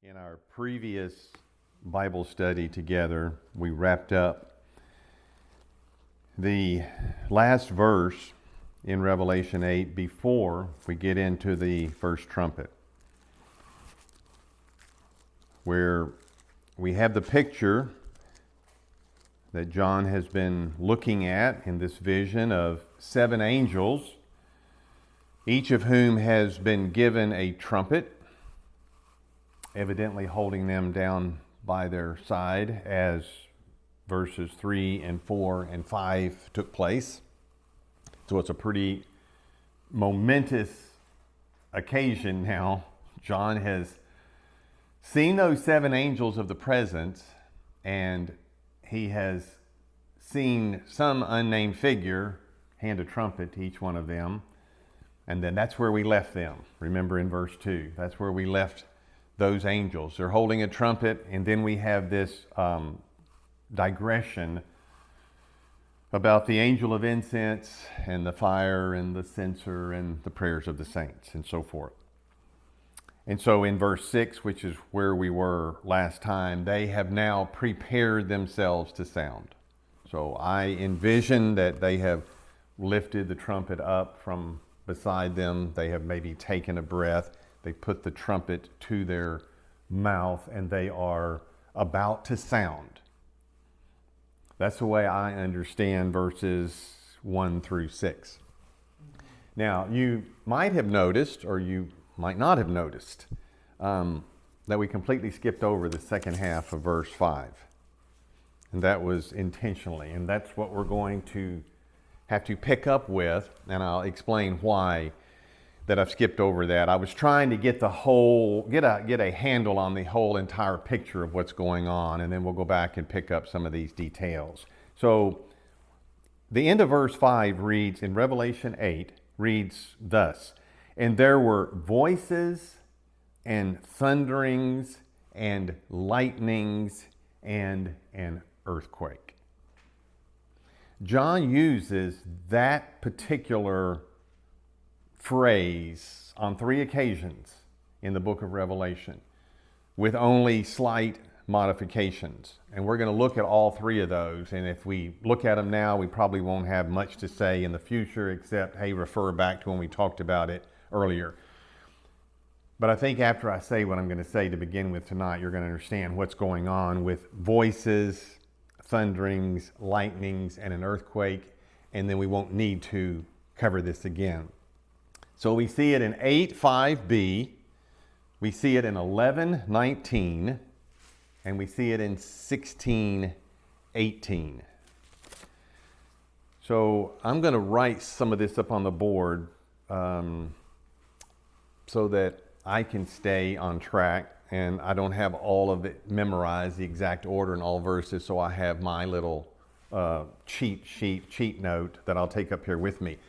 In our previous Bible study together, we wrapped up the last verse in Revelation 8 before we get into the first trumpet, where we have the picture that John has been looking at in this vision of 7 angels, each of whom has been given a trumpet, evidently holding them down by their side as verses 3 and 4 and 5 took place. So it's a pretty momentous occasion now. John has seen those 7 angels of the presence, and he has seen some unnamed figure hand a trumpet to each one of them. And then that's where we left them. Remember in verse 2, that's where we left those angels. They're holding a trumpet, and then we have this digression about the angel of incense and the fire and the censer and the prayers of the saints and so forth. And so in verse 6, which is where we were last time, they have now prepared themselves to sound. So I envision that they have lifted the trumpet up from beside them. They have maybe taken a breath. They put the trumpet to their mouth, and they are about to sound. That's the way I understand verses 1 through 6. Now, you might have noticed, or you might not have noticed, that we completely skipped over the second half of verse 5. And that was intentionally. And that's what we're going to have to pick up with, and I'll explain why that I've skipped over that. I was trying to get the whole, get a handle on the whole entire picture of what's going on, and then we'll go back and pick up some of these details. So the end of verse 5 reads, in Revelation 8, reads thus, "And there were voices and thunderings and lightnings and an earthquake." John uses that particular phrase on 3 occasions in the book of Revelation with only slight modifications. And we're going to look at all 3 of those. And if we look at them now, we probably won't have much to say in the future except, hey, refer back to when we talked about it earlier. But I think after I say what I'm going to say to begin with tonight, you're going to understand what's going on with voices, thunderings, lightnings, and an earthquake. And then we won't need to cover this again. So we see it in 8:5b, we see it in 11:19, and we see it in 16:18. So I'm going to write some of this up on the board so that I can stay on track, and I don't have all of it memorized, the exact order in all verses, so I have my little cheat note that I'll take up here with me.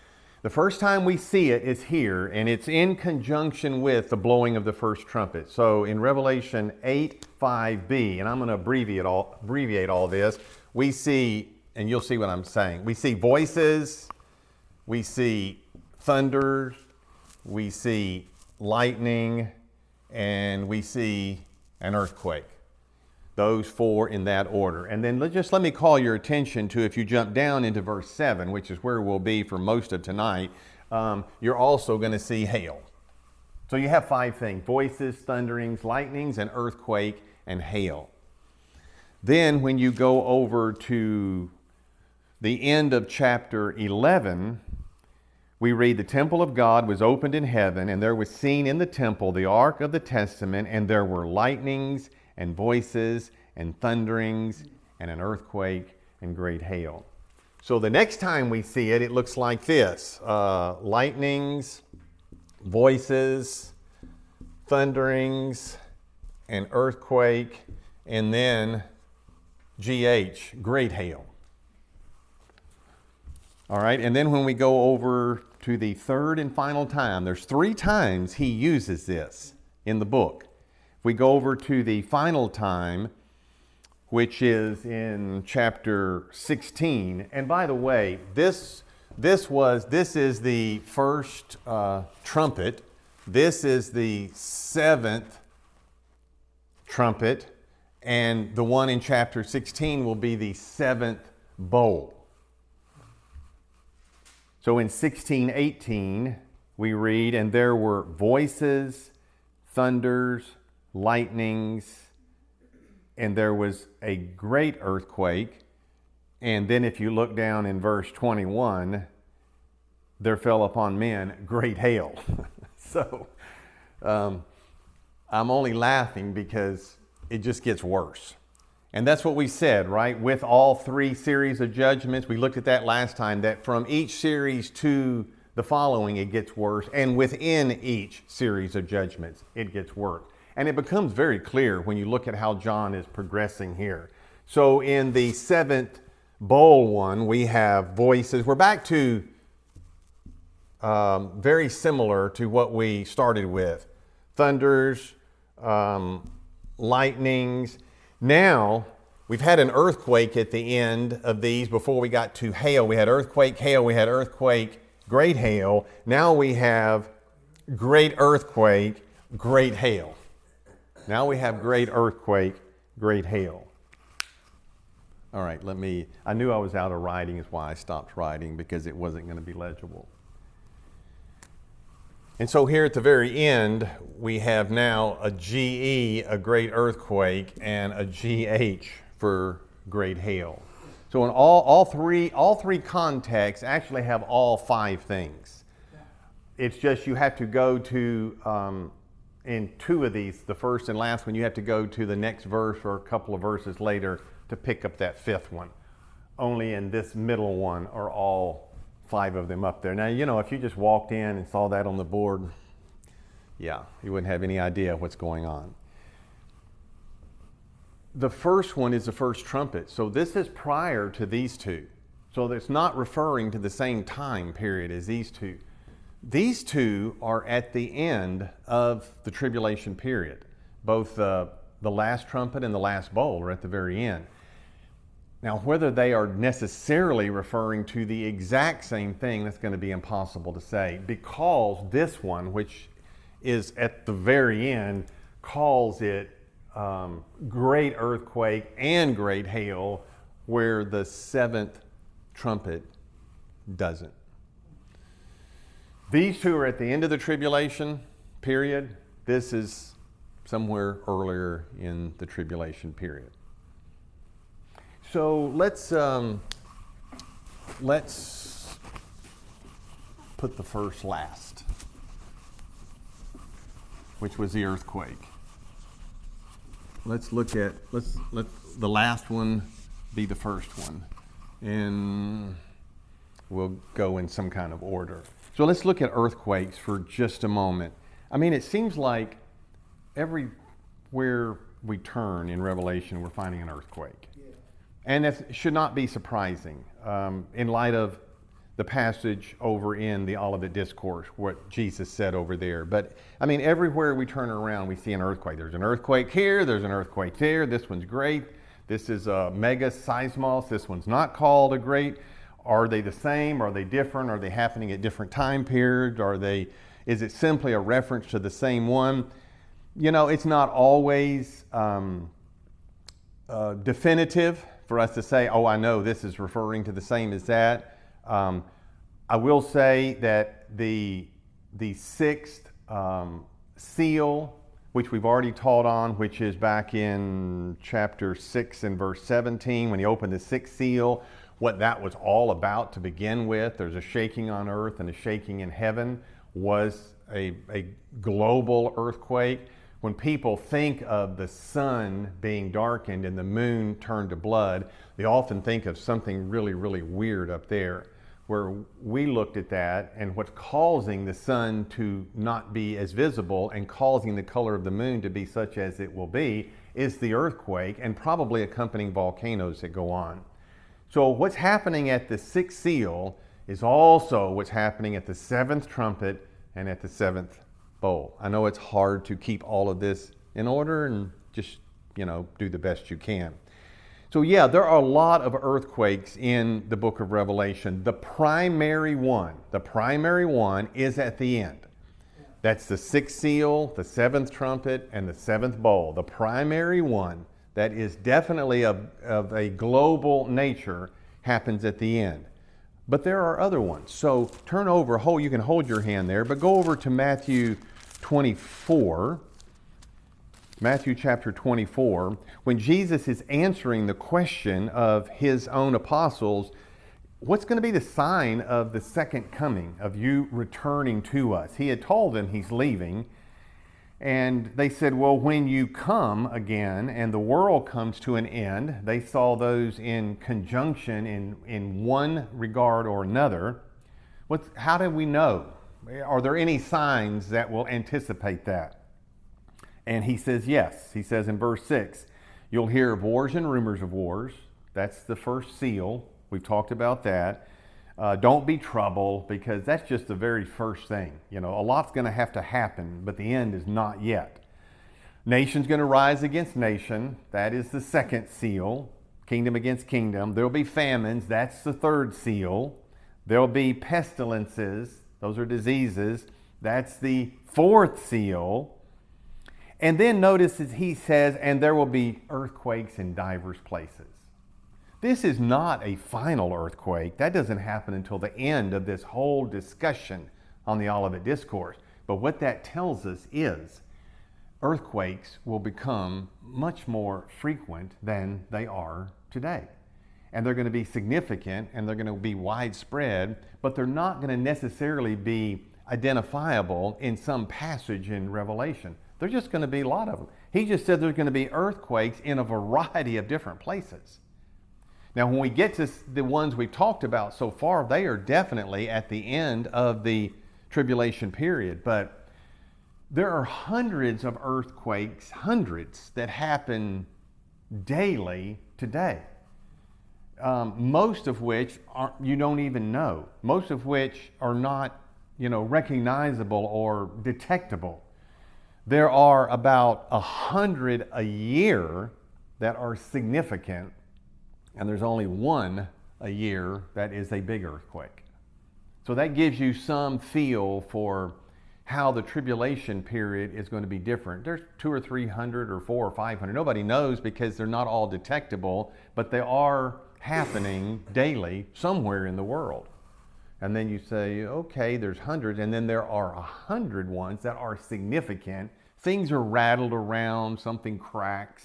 The first time we see it is here, and it's in conjunction with the blowing of the first trumpet. So in Revelation 8:5b, and I'm going to abbreviate all this, we see, and you'll see what I'm saying, we see voices, we see thunder, we see lightning, and we see an earthquake. Those 4 in that order. And then let me call your attention to, if you jump down into verse 7, which is where we'll be for most of tonight, you're also going to see hail. So you have 5 things: voices, thunderings, lightnings, an earthquake, and hail. Then when you go over to the end of chapter 11, we read, "The temple of God was opened in heaven, and there was seen in the temple the ark of the testament, and there were lightnings and voices and thunderings and an earthquake and great hail." So the next time we see it, it looks like this: lightnings, voices, thunderings, an earthquake, and then GH, great hail. All right, and then when we go over to the third and final time, there's 3 times he uses this in the book. If we go over to the final time, which is in chapter 16, and by the way, this is the first trumpet. This is the 7th trumpet, and the one in chapter 16 will be the seventh bowl. So in 16:18, we read, and there were voices, thunders, lightnings, and there was a great earthquake. And then if you look down in verse 21, there fell upon men great hail. So I'm only laughing because it just gets worse. And that's what we said, right? With all three series of judgments, we looked at that last time, that from each series to the following, it gets worse. And within each series of judgments, it gets worse. And it becomes very clear when you look at how John is progressing here. So in the seventh bowl one, we have voices. We're back to very similar to what we started with. Thunders, lightnings. Now, we've had an earthquake at the end of these. Before we got to hail, we had earthquake, hail, we had earthquake, great hail. Now we have great earthquake, great hail. Now we have great earthquake, great hail. All right, I knew I was out of writing, is why I stopped writing, because it wasn't going to be legible. And so here at the very end, we have now a GE, a great earthquake, and a GH for great hail. So in all three contexts actually have all five things. It's just you have to go to, in two of these, the first and last one, you have to go to the next verse or a couple of verses later to pick up that fifth one. Only in this middle one are all five of them up there. Now, if you just walked in and saw that on the board, yeah, you wouldn't have any idea what's going on. The first one is the first trumpet. So this is prior to these two. So it's not referring to the same time period as these two. These two are at the end of the tribulation period. Both the last trumpet and the last bowl are at the very end. Now, whether they are necessarily referring to the exact same thing, that's going to be impossible to say, because this one, which is at the very end, calls it great earthquake and great hail, where the seventh trumpet doesn't. These two are at the end of the tribulation period. This is somewhere earlier in the tribulation period. So let's put the first last, which was the earthquake. Let the last one be the first one, and we'll go in some kind of order. So let's look at earthquakes for just a moment. I mean, it seems like everywhere we turn in Revelation, we're finding an earthquake. And it should not be surprising in light of the passage over in the Olivet Discourse, what Jesus said over there. But I mean, everywhere we turn around, we see an earthquake. There's an earthquake here, there's an earthquake there. This one's great. This is a mega seismos. This one's not called a great. Are they the same? Are they different? Are they happening at different time periods? Is it simply a reference to the same one? It's not always definitive for us to say, oh, I know this is referring to the same as that. I will say that the sixth seal, which we've already taught on, which is back in chapter 6 and verse 17, when he opened the sixth seal, what that was all about to begin with. There's a shaking on earth and a shaking in heaven, was a global earthquake. When people think of the sun being darkened and the moon turned to blood, they often think of something really, really weird up there. Where we looked at that, and what's causing the sun to not be as visible and causing the color of the moon to be such as it will be is the earthquake and probably accompanying volcanoes that go on. So what's happening at the sixth seal is also what's happening at the seventh trumpet and at the seventh bowl. I know it's hard to keep all of this in order and just, do the best you can. So yeah, there are a lot of earthquakes in the book of Revelation. The primary one is at the end. That's the sixth seal, the seventh trumpet, and the seventh bowl. The primary one that is definitely of a global nature happens at the end. But there are other ones. So turn over, you can hold your hand there, but go over to Matthew 24. Matthew chapter 24, when Jesus is answering the question of his own apostles, what's going to be the sign of the second coming, of you returning to us? He had told them he's leaving, and they said, well, when you come again and the world comes to an end, they saw those in conjunction in one regard or another. How do we know? Are there any signs that will anticipate that? And he says yes. He says in verse 6, you'll hear of wars and rumors of wars. That's the first seal. We've talked about that. Don't be troubled, because that's just the very first thing. A lot's going to have to happen, but the end is not yet. Nation's going to rise against nation. That is the second seal. Kingdom against kingdom. There'll be famines. That's the third seal. There'll be pestilences. Those are diseases. That's the fourth seal. And then notice as he says, and there will be earthquakes in divers places. This is not a final earthquake. That doesn't happen until the end of this whole discussion on the Olivet Discourse. But what that tells us is earthquakes will become much more frequent than they are today. And they're going to be significant, and they're going to be widespread, but they're not going to necessarily be identifiable in some passage in Revelation. There's just going to be a lot of them. He just said there's going to be earthquakes in a variety of different places. Now, when we get to the ones we've talked about so far, they are definitely at the end of the tribulation period. But there are hundreds of earthquakes, hundreds, that happen daily today. Most of which you don't even know. Most of which are not, recognizable or detectable. There are about 100 a year that are significant, and there's only one a year that is a big earthquake. So that gives you some feel for how the tribulation period is going to be different. There's 200 or 300 or 400 or 500. Nobody knows, because they're not all detectable, but they are happening daily somewhere in the world. And then you say, okay, there's hundreds, and then there are 100 ones that are significant. Things are rattled around, something cracks.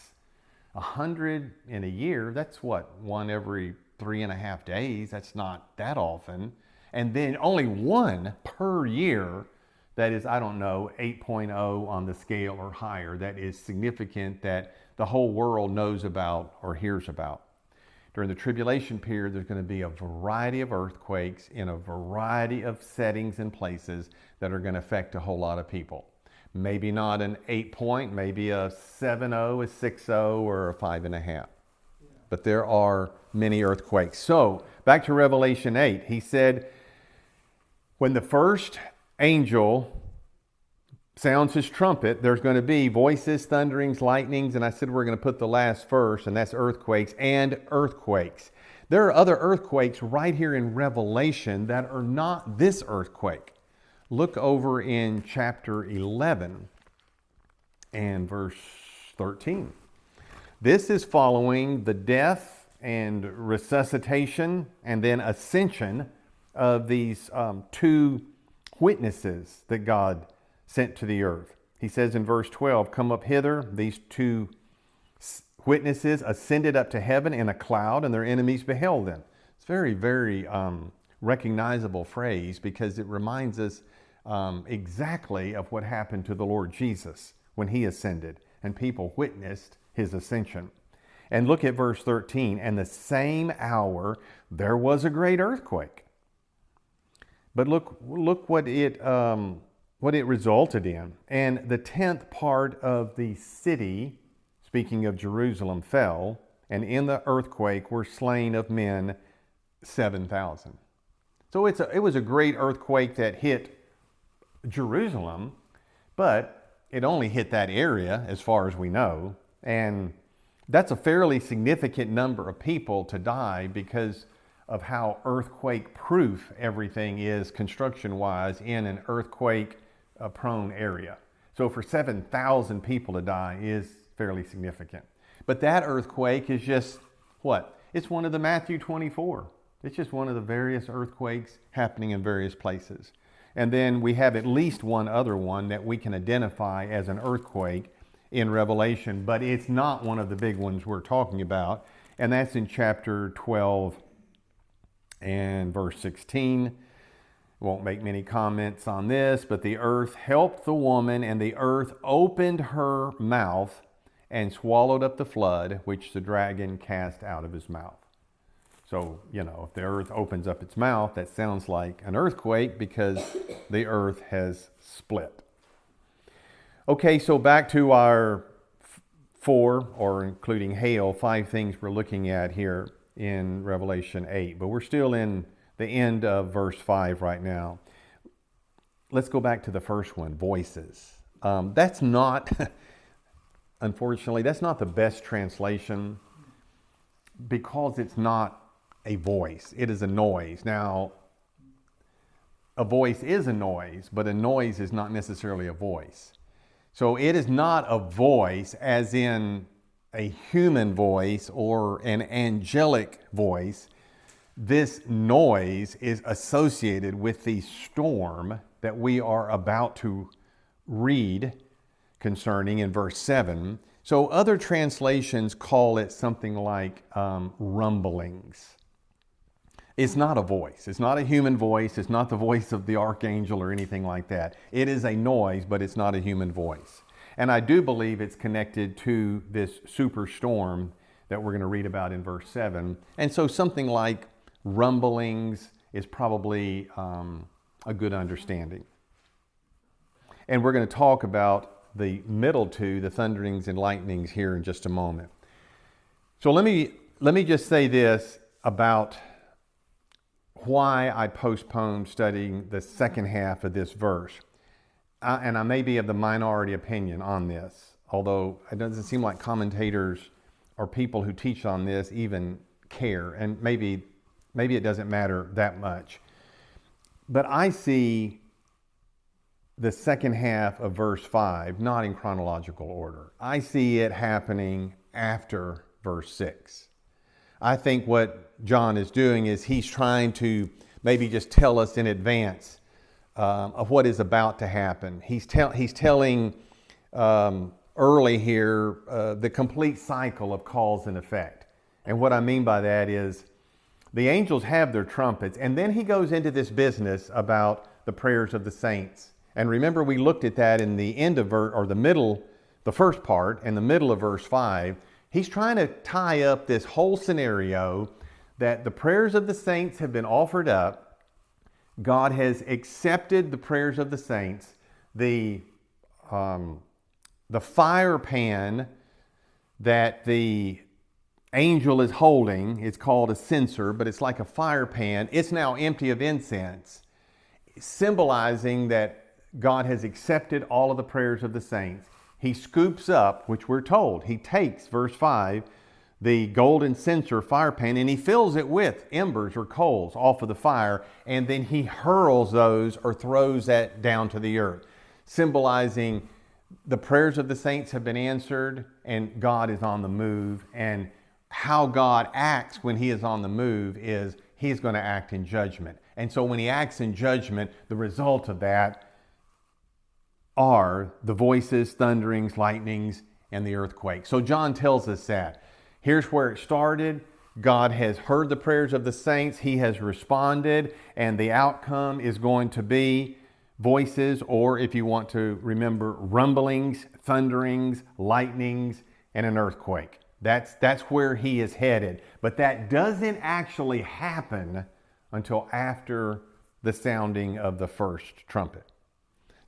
100 in a year, that's what, one every 3.5 days. That's not that often. And then only one per year that is, 8.0 on the scale or higher, that is significant, that the whole world knows about or hears about. During the tribulation period, there's going to be a variety of earthquakes in a variety of settings and places that are going to affect a whole lot of people. Maybe not an 8-point, maybe a 7.0, a 6.0, or a 5.5. But there are many earthquakes. So, back to Revelation 8, he said, when the first angel sounds his trumpet, there's going to be voices, thunderings, lightnings, and I said we're going to put the last first, and that's earthquakes and earthquakes. There are other earthquakes right here in Revelation that are not this earthquake. Look over in chapter 11 and verse 13. This is following the death and resuscitation and then ascension of these two witnesses that God sent to the earth. He says in verse 12, come up hither. These two witnesses ascended up to heaven in a cloud, and their enemies beheld them. It's very, very recognizable phrase, because it reminds us exactly of what happened to the Lord Jesus when he ascended, and people witnessed his ascension. And look at verse 13. And the same hour there was a great earthquake. But look what it resulted in. And the 10th part of the city, speaking of Jerusalem, fell, and in the earthquake were slain of men 7,000. So it was a great earthquake that hit Jerusalem, but it only hit that area as far as we know. And that's a fairly significant number of people to die because of how earthquake proof everything is construction wise in an earthquake prone area. So for 7,000 people to die is fairly significant. But that earthquake is just what? It's one of the Matthew 24. It's just one of the various earthquakes happening in various places. And then we have at least one other one that we can identify as an earthquake in Revelation, but it's not one of the big ones we're talking about. And that's in chapter 12 and verse 16. Won't make many comments on this, but the earth helped the woman, and the earth opened her mouth and swallowed up the flood, which the dragon cast out of his mouth. So, if the earth opens up its mouth, that sounds like an earthquake because the earth has split. Okay, so back to our four, or including hail, 5 things we're looking at here in Revelation 8. But we're still in the end of verse 5 right now. Let's go back to the first one, voices. That's not, unfortunately, that's not the best translation because it's not a voice. It is a noise. Now, a voice is a noise, but a noise is not necessarily a voice. So it is not a voice as in a human voice or an angelic voice. This noise is associated with the storm that we are about to read concerning in verse 7. So other translations call it something like rumblings. It's not a voice. It's not a human voice. It's not the voice of the archangel or anything like that. It is a noise, but it's not a human voice. And I do believe it's connected to this superstorm that we're going to read about in verse 7. And so something like rumblings is probably a good understanding. And we're going to talk about the middle two, the thunderings and lightnings, here in just a moment. So let me just say this about why I postponed studying the second half of this verse. And I may be of the minority opinion on this, although it doesn't seem like commentators or people who teach on this even care, and maybe it doesn't matter that much. But I see the second half of verse 5 not in chronological order. I see it happening after verse 6. I think what John is doing is he's trying to maybe just tell us in advance of what is about to happen. He's telling early here the complete cycle of cause and effect. And what I mean by that is the angels have their trumpets, and then he goes into this business about the prayers of the saints. And remember, we looked at that in the end of the first part and the middle of verse 5. He's trying to tie up this whole scenario that the prayers of the saints have been offered up. God has accepted the prayers of the saints. The fire pan that the angel is holding, it's called a censer, but it's like a fire pan. It's now empty of incense, symbolizing that God has accepted all of the prayers of the saints. He scoops up, which we're told, he takes, verse 5, the golden censer fire pan, and he fills it with embers or coals off of the fire, and then he hurls those or throws that down to the earth, symbolizing the prayers of the saints have been answered and God is on the move. And how God acts when he is on the move is he's going to act in judgment. And so when he acts in judgment, the result of that are the voices, thunderings, lightnings, and the earthquake. So John tells us that. Here's where it started. God has heard the prayers of the saints. He has responded, and the outcome is going to be voices, or if you want to remember, rumblings, thunderings, lightnings, and an earthquake. That's where he is headed. But that doesn't actually happen until after the sounding of the first trumpet.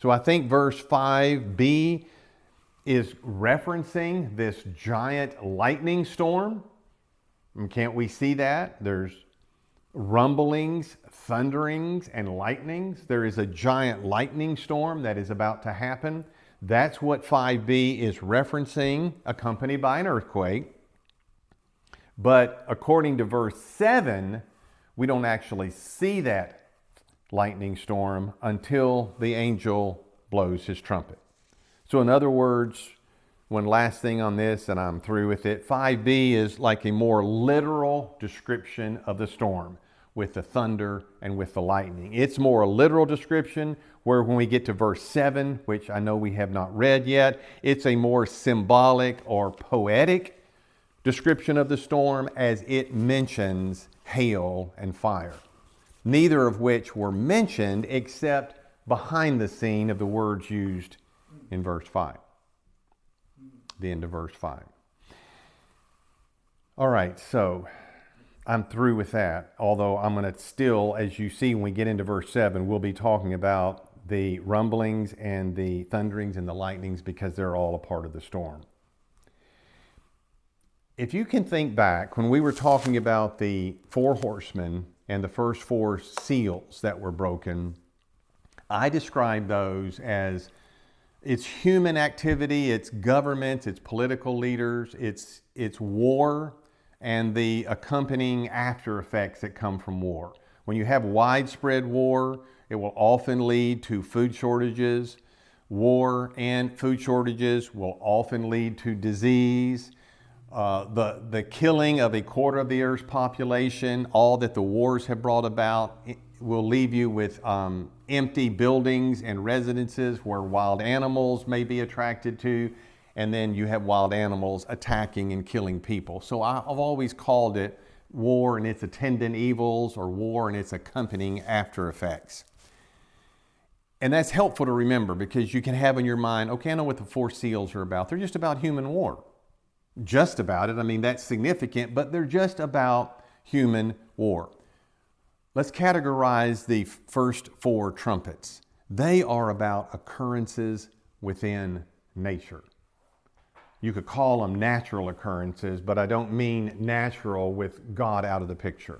So I think verse 5b is referencing this giant lightning storm. And can't we see that? There's rumblings, thunderings, and lightnings. There is a giant lightning storm that is about to happen. That's what 5b is referencing, accompanied by an earthquake. But according to verse 7, we don't actually see that lightning storm until the angel blows his trumpet. So in other words, one last thing on this, and I'm through with it. 5b is like a more literal description of the storm with the thunder and with the lightning. It's more a literal description, where when we get to verse 7, which I know we have not read yet, it's a more symbolic or poetic description of the storm as it mentions hail and fire, neither of which were mentioned except behind the scene of the words used in verse 5. The end of verse 5. All right, so I'm through with that, although I'm going to still, as you see when we get into verse 7, we'll be talking about the rumblings and the thunderings and the lightnings because they're all a part of the storm. If you can think back, when we were talking about the 4 horsemen and the first 4 seals that were broken, I described those as it's human activity, it's governments, it's political leaders, it's war, and the accompanying after effects that come from war. When you have widespread war, it will often lead to food shortages. War and food shortages will often lead to disease. The killing of a quarter of the Earth's population, all that the wars have brought about, will leave you with empty buildings and residences where wild animals may be attracted to, and then you have wild animals attacking and killing people. So I've always called it war and its attendant evils, or war and its accompanying after effects. And that's helpful to remember because you can have in your mind, okay, I know what the 4 seals are about. They're just about human war. Just about it. I mean, that's significant, but they're just about human war. Let's categorize the first 4 trumpets. They are about occurrences within nature. You could call them natural occurrences, but I don't mean natural with God out of the picture.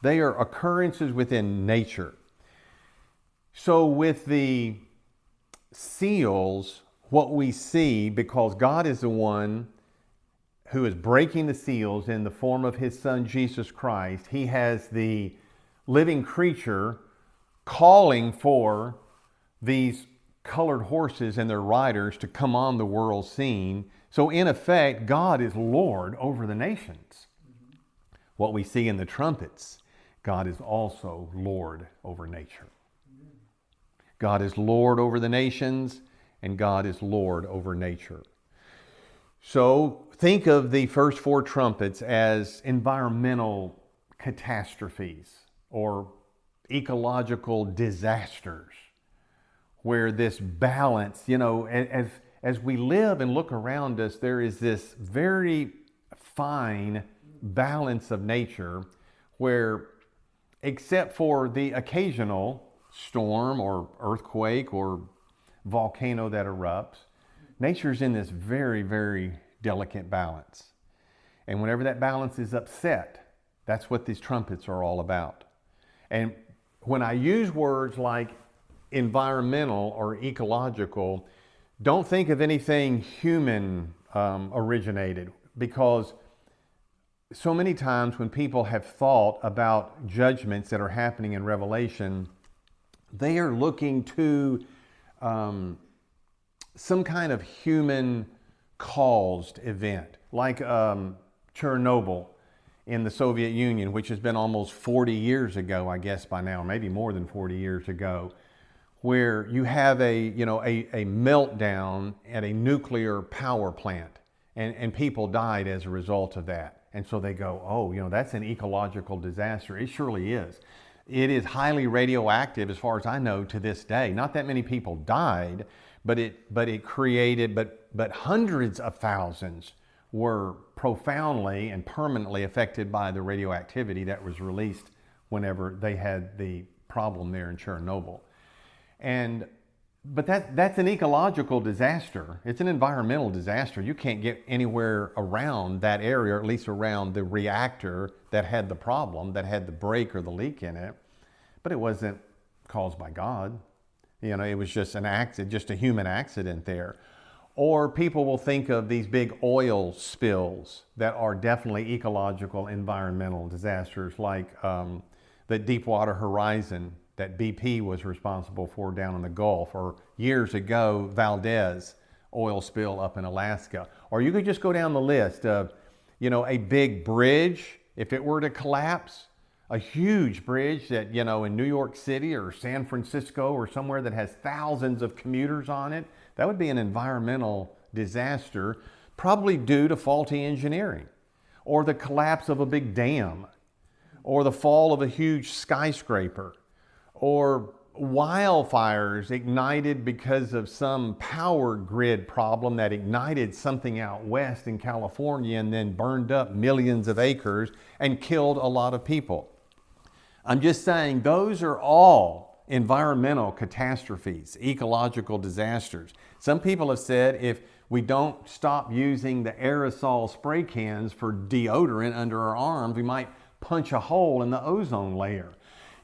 They are occurrences within nature. So with the seals, what we see, because God is the one who is breaking the seals in the form of his Son, Jesus Christ, he has the living creature calling for these colored horses and their riders to come on the world scene. So in effect, God is Lord over the nations. What we see in the trumpets, God is also Lord over nature. God is Lord over the nations, and God is Lord over nature. So think of the first 4 trumpets as environmental catastrophes or ecological disasters, where this balance, as we live and look around us, there is this very fine balance of nature where, except for the occasional storm or earthquake or volcano that erupts, nature's in this very, very delicate balance. And whenever that balance is upset, that's what these trumpets are all about. And when I use words like environmental or ecological, don't think of anything human originated, because so many times when people have thought about judgments that are happening in Revelation, they are looking to some kind of human caused event, like Chernobyl in the Soviet Union, which has been almost 40 years ago, I guess by now, maybe more than 40 years ago, where you have a meltdown at a nuclear power plant, and people died as a result of that. And so they go, oh, that's an ecological disaster. It surely is. It is highly radioactive as far as I know to this day. Not that many people died, but it created, but hundreds of thousands were profoundly and permanently affected by the radioactivity that was released whenever they had the problem there in Chernobyl. But that's an ecological disaster. It's an environmental disaster. You can't get anywhere around that area, or at least around the reactor that had the problem, that had the break or the leak in it. But it wasn't caused by God. It was just an accident, just a human accident there. Or people will think of these big oil spills that are definitely ecological, environmental disasters, like the Deepwater Horizon that BP was responsible for down in the Gulf, or years ago, Valdez oil spill up in Alaska. Or you could just go down the list of, a big bridge, if it were to collapse, a huge bridge that, in New York City or San Francisco or somewhere that has thousands of commuters on it, that would be an environmental disaster, probably due to faulty engineering, or the collapse of a big dam, or the fall of a huge skyscraper, or wildfires ignited because of some power grid problem that ignited something out west in California and then burned up millions of acres and killed a lot of people. I'm just saying those are all environmental catastrophes, ecological disasters. Some people have said if we don't stop using the aerosol spray cans for deodorant under our arms, we might punch a hole in the ozone layer.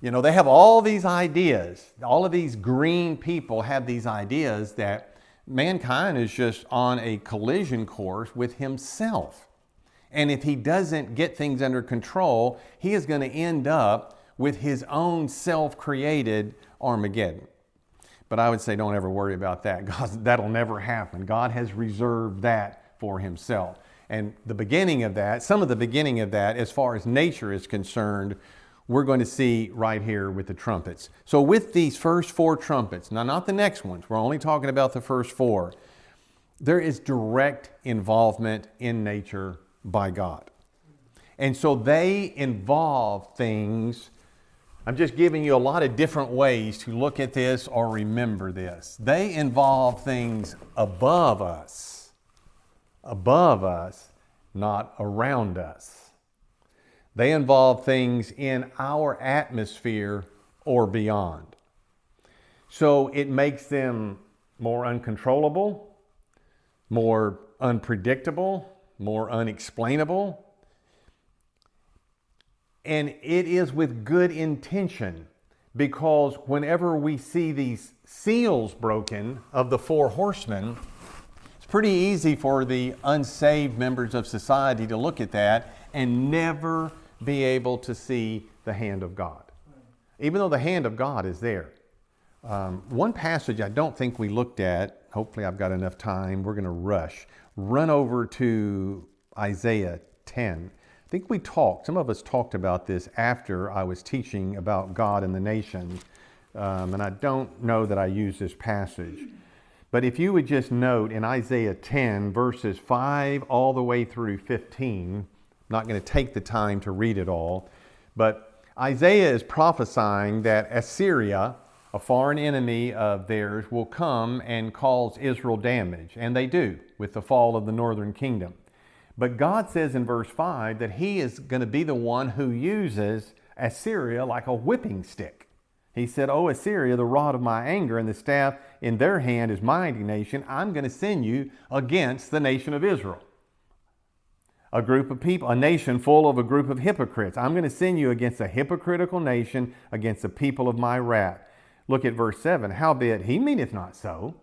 They have all these ideas. All of these green people have these ideas that mankind is just on a collision course with himself. And if he doesn't get things under control, he is going to end up with his own self-created Armageddon. But I would say don't ever worry about that. God, that'll never happen. God has reserved that for himself. And the beginning of that, some of the beginning of that, as far as nature is concerned, we're going to see right here with the trumpets. So with these first 4 trumpets, now not the next ones, we're only talking about the first 4, there is direct involvement in nature by God. And so they involve things. I'm just giving you a lot of different ways to look at this or remember this. They involve things above us, not around us. They involve things in our atmosphere or beyond. So it makes them more uncontrollable, more unpredictable, more unexplainable. And it is with good intention, because whenever we see these seals broken of the 4 horsemen, it's pretty easy for the unsaved members of society to look at that and never be able to see the hand of God, even though the hand of God is there. One passage I don't think we looked at, hopefully I've got enough time, we're going to run over to Isaiah 10. I think some of us talked about this after I was teaching about God and the nations, and I don't know that I used this passage. But if you would just note in Isaiah 10, verses 5 all the way through 15, not going to take the time to read it all, but Isaiah is prophesying that Assyria, a foreign enemy of theirs, will come and cause Israel damage. And they do with the fall of the northern kingdom. But God says in verse 5 that he is going to be the one who uses Assyria like a whipping stick. He said, "O Assyria, the rod of my anger and the staff in their hand is my indignation. I'm going to send you against the nation of Israel. A group of people, a nation full of a group of hypocrites. I'm going to send you against a hypocritical nation, against the people of my wrath." Look at verse 7. "Howbeit he meaneth not so."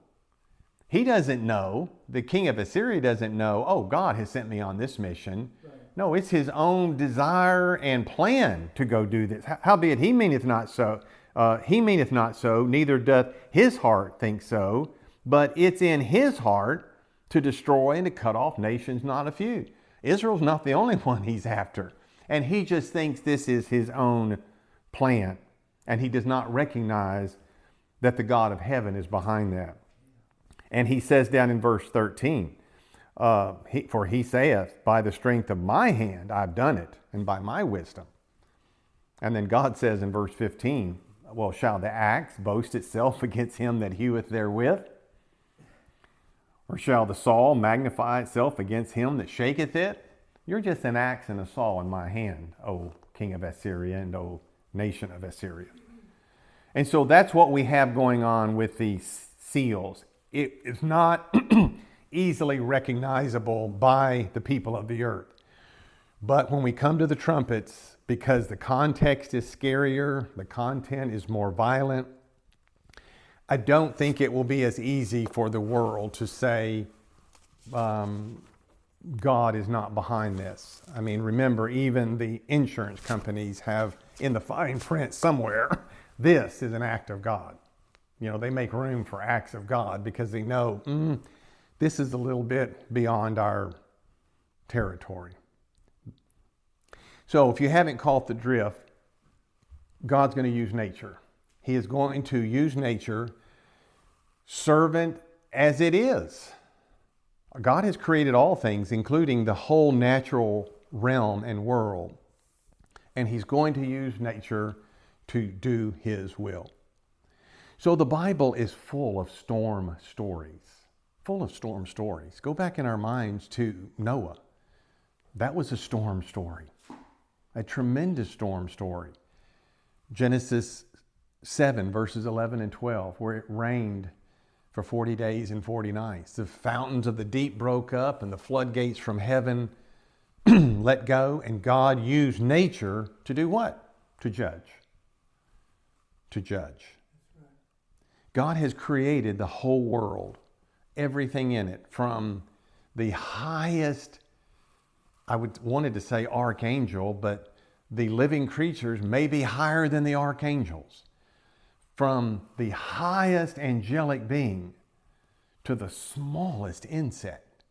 He doesn't know, the king of Assyria doesn't know, oh, God has sent me on this mission. Right. No, it's his own desire and plan to go do this. "Howbeit he meaneth not so. Neither doth his heart think so. But it's in his heart to destroy and to cut off nations, not a few." Israel's not the only one he's after. And he just thinks this is his own plan. And he does not recognize that the God of heaven is behind that. And he says down in verse 13, "For he saith, by the strength of my hand I've done it, and by my wisdom." And then God says in verse 15, "Well, shall the axe boast itself against him that heweth therewith? Or shall the saw magnify itself against him that shaketh it? You're just an axe and a saw in my hand, O king of Assyria and O nation of Assyria." And so that's what we have going on with these seals. It is not easily recognizable by the people of the earth. But when we come to the trumpets, because the context is scarier, the content is more violent, I don't think it will be as easy for the world to say God is not behind this. I mean, remember, even the insurance companies have in the fine print somewhere this is an act of God. You know, they make room for acts of God because they know this is a little bit beyond our territory. So if you haven't caught the drift, God's going to use nature. He is going to use nature, servant as it is. God has created all things, including the whole natural realm and world. And he's going to use nature to do his will. So the Bible is full of storm stories. Full of storm stories. Go back in our minds to Noah. That was a storm story. A tremendous storm story. Genesis 7 verses 11 and 12, where it rained for 40 days and 40 nights. The fountains of the deep broke up and the floodgates from heaven let go. And God used nature to do what? To judge. To judge. God has created the whole world, everything in it, from the highest, I wanted to say archangel, but the living creatures may be higher than the archangels. From the highest angelic being to the smallest insect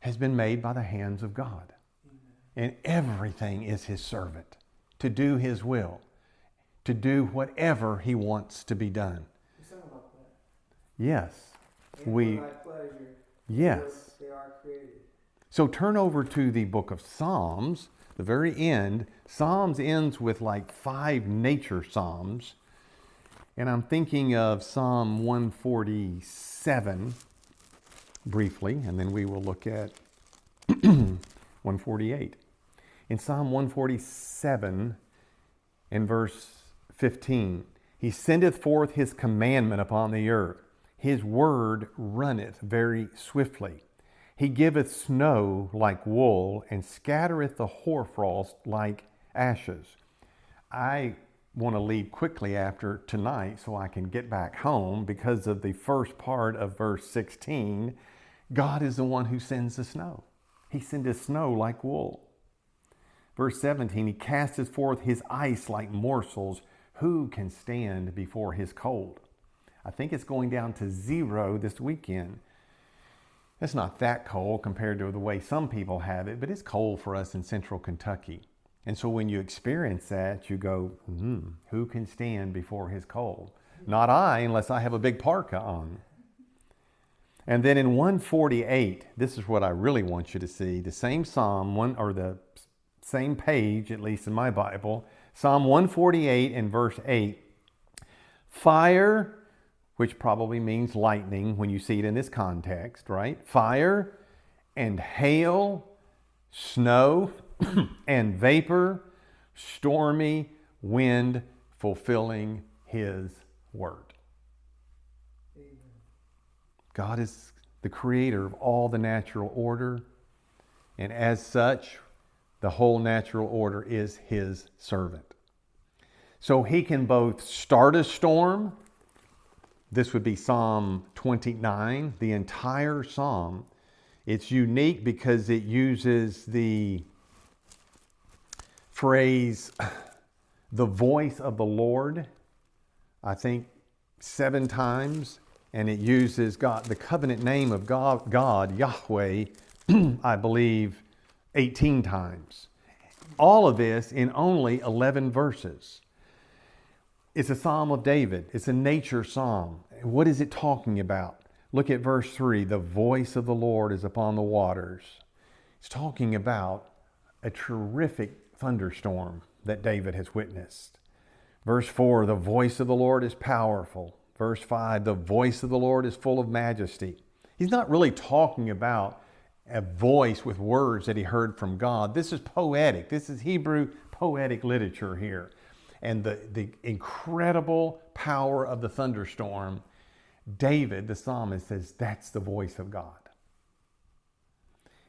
has been made by the hands of God. And everything is his servant to do his will, to do whatever he wants to be done. You sound like that. Yes. And for thy pleasure, Yes. they are created. So turn over to the book of Psalms, the very end. Psalms ends with like 5 nature psalms. And I'm thinking of Psalm 147 briefly, and then we will look at 148. In Psalm 147 and verse 15, he sendeth forth his commandment upon the earth. His word runneth very swiftly. He giveth snow like wool and scattereth the hoarfrost like ashes. I want to leave quickly after tonight so I can get back home because of the first part of verse 16. God is the one who sends the snow. He sendeth snow like wool. Verse 17, he casteth forth his ice like morsels. Who can stand before his cold? I think it's going down to 0 this weekend. It's not that cold compared to the way some people have it, but it's cold for us in central Kentucky. And so when you experience that, you go, who can stand before his cold? Not I, unless I have a big parka on. And then in 148, this is what I really want you to see. The same psalm, or the same page, at least in my Bible, Psalm 148 and verse 8. Fire, which probably means lightning when you see it in this context, right? Fire and hail, snow and vapor, stormy wind, fulfilling his word. Amen. God is the creator of all the natural order, and as such, the whole natural order is his servant. So he can both start a storm. This would be Psalm 29, the entire psalm. It's unique because it uses the phrase, the voice of the Lord, I think 7 times. And it uses God, the covenant name of God, Yahweh, I believe 18 times. All of this in only 11 verses. It's a psalm of David. It's a nature psalm. What is it talking about? Look at verse 3. The voice of the Lord is upon the waters. It's talking about a terrific thunderstorm that David has witnessed. Verse 4, the voice of the Lord is powerful. Verse 5, the voice of the Lord is full of majesty. He's not really talking about a voice with words that he heard from God. This is poetic. This is Hebrew poetic literature here. And the incredible power of the thunderstorm, David, the psalmist, says that's the voice of God.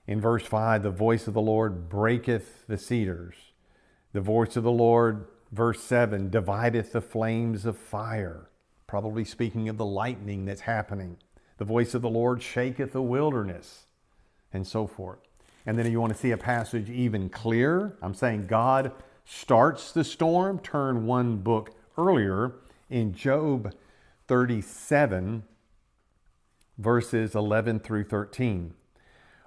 In verse 5, the voice of the Lord breaketh the cedars. The voice of the Lord, verse 7, divideth the flames of fire. Probably speaking of the lightning that's happening. The voice of the Lord shaketh the wilderness, and so forth. And then if you want to see a passage even clearer, I'm saying God starts the storm. Turn one book earlier in Job 37, verses 11 through 13.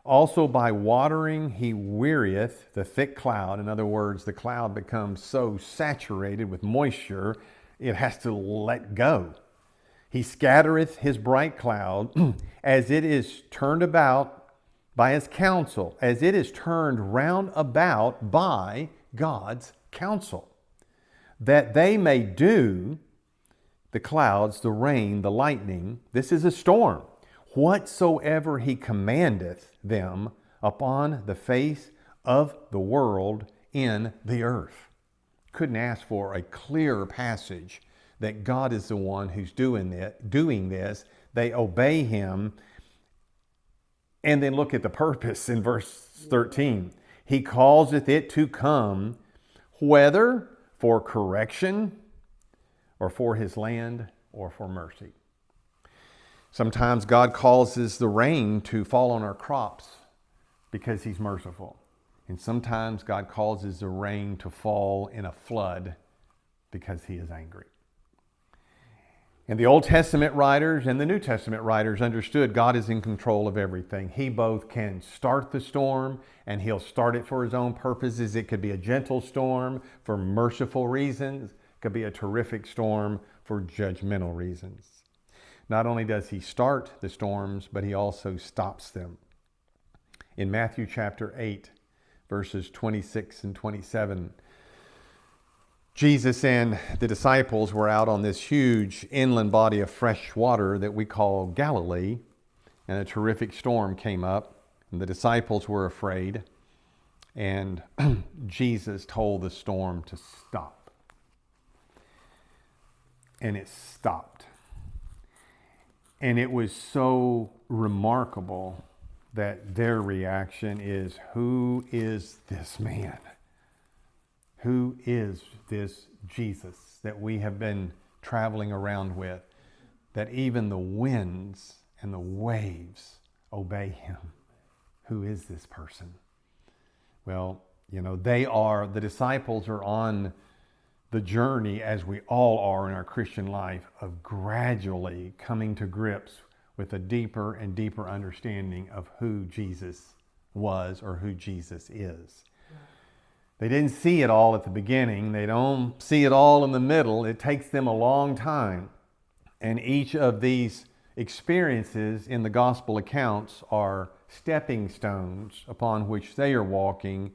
Also by watering he wearieth the thick cloud. In other words, the cloud becomes so saturated with moisture, it has to let go. He scattereth his bright cloud as it is turned about by his counsel, as it is turned round about by God's counsel, that they may do the clouds, the rain, the lightning. This is a storm. Whatsoever he commandeth them upon the face of the world in the earth. Couldn't ask for a clearer passage that God is the one who's doing this. They obey him. And then look at the purpose in verse 13. He causeth it to come, whether for correction or for his land or for mercy. Sometimes God causes the rain to fall on our crops because he's merciful. And sometimes God causes the rain to fall in a flood because he is angry. And the Old Testament writers and the New Testament writers understood God is in control of everything. He both can start the storm and he'll start it for his own purposes. It could be a gentle storm for merciful reasons. It could be a terrific storm for judgmental reasons. Not only does he start the storms, but he also stops them. In Matthew chapter 8, verses 26 and 27, Jesus and the disciples were out on this huge inland body of fresh water that we call Galilee, and a terrific storm came up, and the disciples were afraid, and Jesus told the storm to stop. And it stopped. And it was so remarkable that their reaction is, who is this man? Who is this Jesus that we have been traveling around with, that even the winds and the waves obey him? Who is this person? Well, the disciples are on the journey, as we all are in our Christian life, of gradually coming to grips with a deeper and deeper understanding of who Jesus was or who Jesus is. They didn't see it all at the beginning. They don't see it all in the middle. It takes them a long time. And each of these experiences in the gospel accounts are stepping stones upon which they are walking,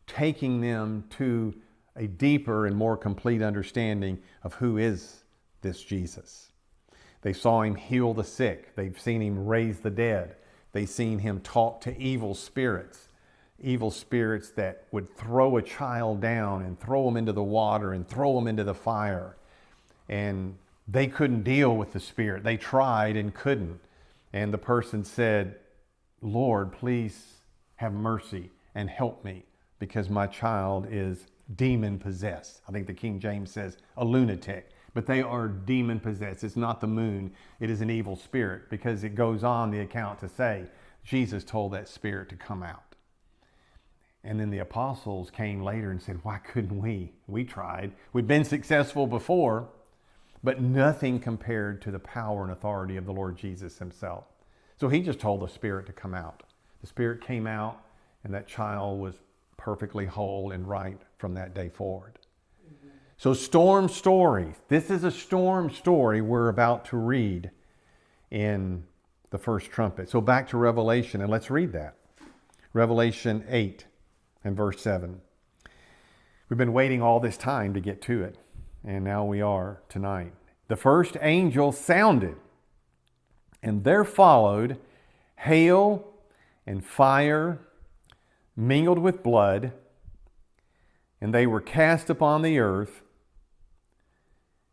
taking them to a deeper and more complete understanding of who is this Jesus. They saw him heal the sick. They've seen him raise the dead. They've seen him talk to evil spirits that would throw a child down and throw them into the water and throw them into the fire. And they couldn't deal with the spirit. They tried and couldn't. And the person said, Lord, please have mercy and help me, because my child is demon possessed. I think the King James says a lunatic, but they are demon possessed. It's not the moon. It is an evil spirit, because it goes on the account to say Jesus told that spirit to come out. And then the apostles came later and said, why couldn't we? We tried. We'd been successful before, but nothing compared to the power and authority of the Lord Jesus himself. So he just told the spirit to come out. The spirit came out, and that child was perfectly whole and right from that day forward. Mm-hmm. So storm stories. This is a storm story we're about to read in the first trumpet. So back to Revelation, and let's read that. Revelation 8 and verse 7. We've been waiting all this time to get to it, and now we are tonight. The first angel sounded, and there followed hail and fire mingled with blood, and they were cast upon the earth,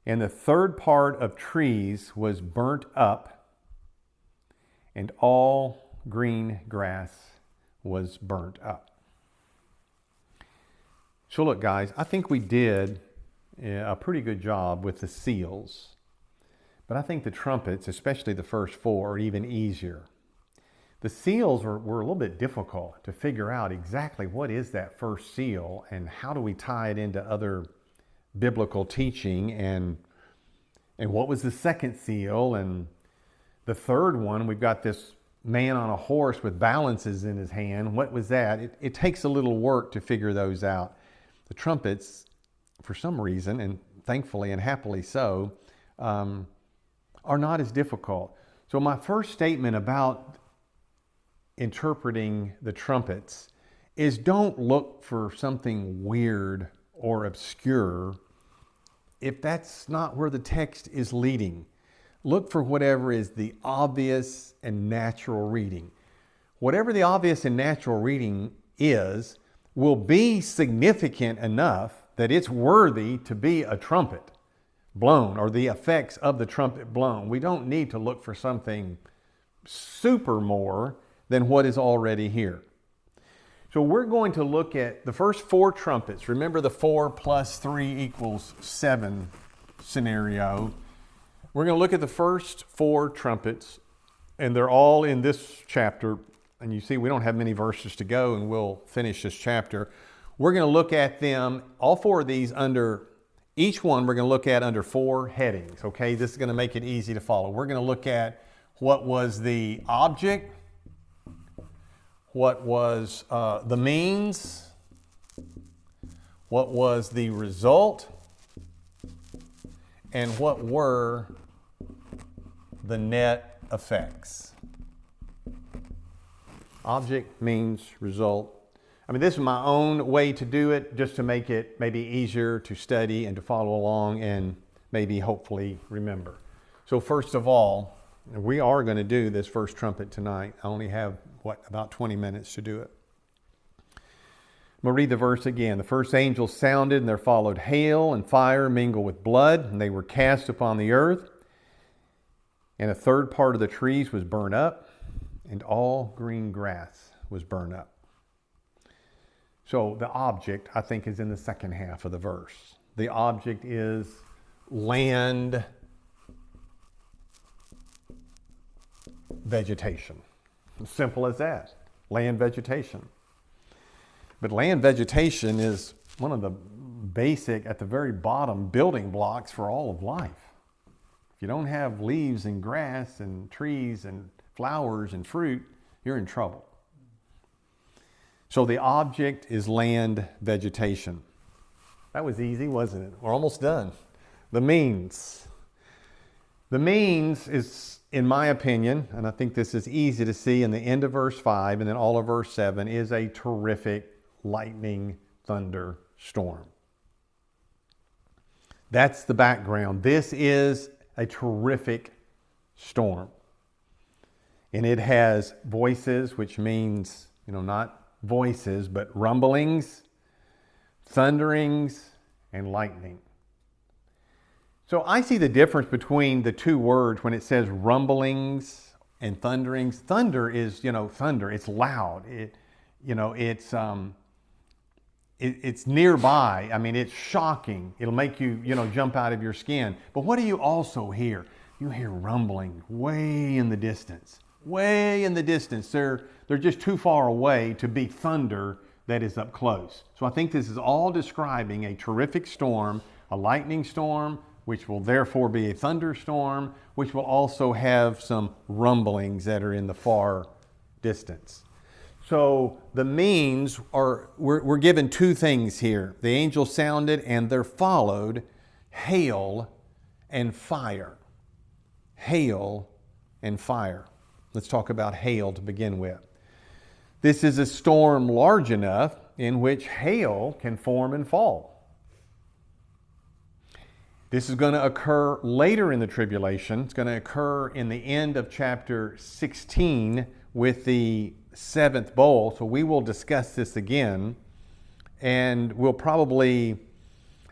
and the third part of trees was burnt up, and all green grass was burnt up. So look, guys, I think we did a pretty good job with the seals, but I think the trumpets, especially the first four, are even easier. The seals were a little bit difficult to figure out exactly what is that first seal and how do we tie it into other biblical teaching. And what was the second seal? And the third one, we've got this man on a horse with balances in his hand. What was that? It takes a little work to figure those out. The trumpets, for some reason, and thankfully and happily so, are not as difficult. So my first statement about interpreting the trumpets is don't look for something weird or obscure if that's not where the text is leading. Look for whatever is the obvious and natural reading. Whatever the obvious and natural reading is will be significant enough that it's worthy to be a trumpet blown or the effects of the trumpet blown. We don't need to look for something super more than what is already here. So we're going to look at the first 4 trumpets. Remember the 4 plus 3 = 7 scenario. We're going to look at the first 4 trumpets, and they're all in this chapter. And you see, we don't have many verses to go, and we'll finish this chapter. We're going to look at them, all 4 of these, under each one we're going to look at under 4 headings. Okay, this is going to make it easy to follow. We're going to look at what was the object, what was the means, what was the result, and what were the net effects. Object, means, result. I mean, this is my own way to do it, just to make it maybe easier to study and to follow along and maybe hopefully remember. So first of all, we are going to do this first trumpet tonight. I only have, about 20 minutes to do it. I'm going to read the verse again. The first angel sounded, and there followed hail and fire mingled with blood, and they were cast upon the earth. And a third part of the trees was burned up, and all green grass was burned up. So the object, I think, is in the second half of the verse. The object is land vegetation. Simple as that. Land vegetation. But land vegetation is one of the basic, at the very bottom, building blocks for all of life. If you don't have leaves and grass and trees and flowers and fruit, you're in trouble. So the object is land vegetation. That was easy, wasn't it? We're almost done. The means. The means is, in my opinion, and I think this is easy to see in the end of verse 5 and then all of verse 7, is a terrific lightning thunder storm. That's the background. This is a terrific storm. And it has voices, which means, not voices, but rumblings, thunderings, and lightning. So I see the difference between the two words when it says rumblings and thunderings. Thunder is, thunder. It's loud. It's nearby. I mean, it's shocking. It'll make you, jump out of your skin. But what do you also hear? You hear rumbling way in the distance. Way in the distance. They're just too far away to be thunder that is up close. So I think this is all describing a terrific storm, a lightning storm, which will therefore be a thunderstorm, which will also have some rumblings that are in the far distance. So the means are, we're given 2 things here. The angel sounded, and there followed hail and fire. Hail and fire. Let's talk about hail to begin with. This is a storm large enough in which hail can form and fall. This is going to occur later in the tribulation. It's going to occur in the end of chapter 16 with the 7th bowl. So we will discuss this again. And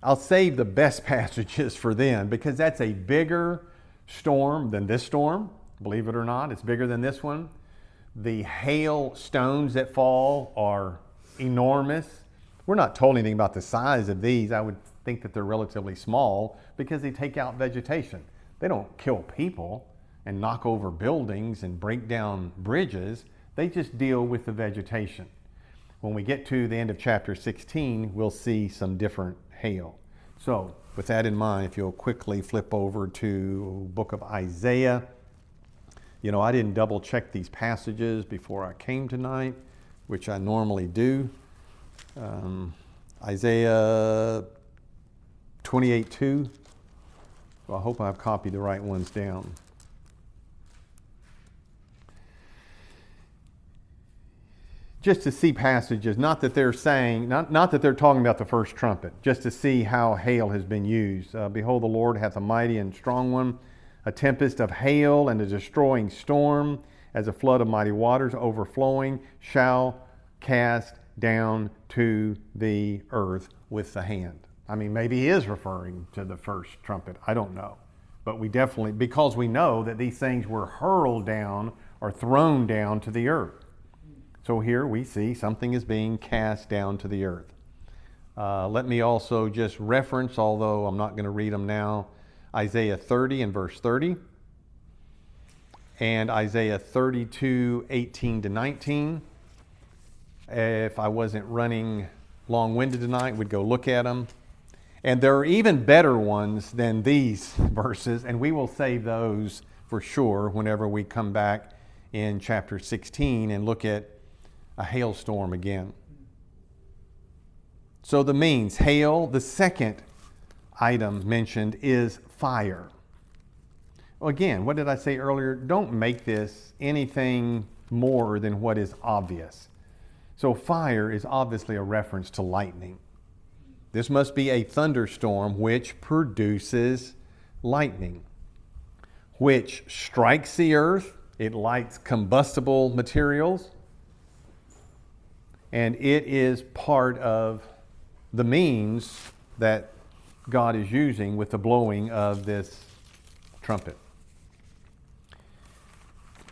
I'll save the best passages for then, because that's a bigger storm than this storm. Believe it or not, it's bigger than this one. The hail stones that fall are enormous. We're not told anything about the size of these. I would think that they're relatively small because they take out vegetation. They don't kill people and knock over buildings and break down bridges. They just deal with the vegetation. When we get to the end of chapter 16, we'll see some different hail. So, with that in mind, if you'll quickly flip over to book of Isaiah. You know, I didn't double check these passages before I came tonight, which I normally do. Isaiah 28:2. So I hope I've copied the right ones down. Just to see passages, not that they're saying, not that they're talking about the first trumpet, just to see how hail has been used. Behold, the Lord hath a mighty and strong one, a tempest of hail and a destroying storm, as a flood of mighty waters overflowing, shall cast down to the earth with the hand. I mean, maybe he is referring to the first trumpet. I don't know. But we definitely, because we know that these things were hurled down or thrown down to the earth. So here we see something is being cast down to the earth. Let me also just reference, although I'm not going to read them now, Isaiah 30 and verse 30, and Isaiah 32, 18 to 19. If I wasn't running long-winded tonight, we'd go look at them. And there are even better ones than these verses, and we will save those for sure whenever we come back in chapter 16 and look at a hailstorm again. So the means, hail. The second item mentioned is fire. Well, again, what did I say earlier? Don't make this anything more than what is obvious. So fire is obviously a reference to lightning. This must be a thunderstorm which produces lightning, which strikes the earth. It lights combustible materials, and it is part of the means that God is using with the blowing of this trumpet.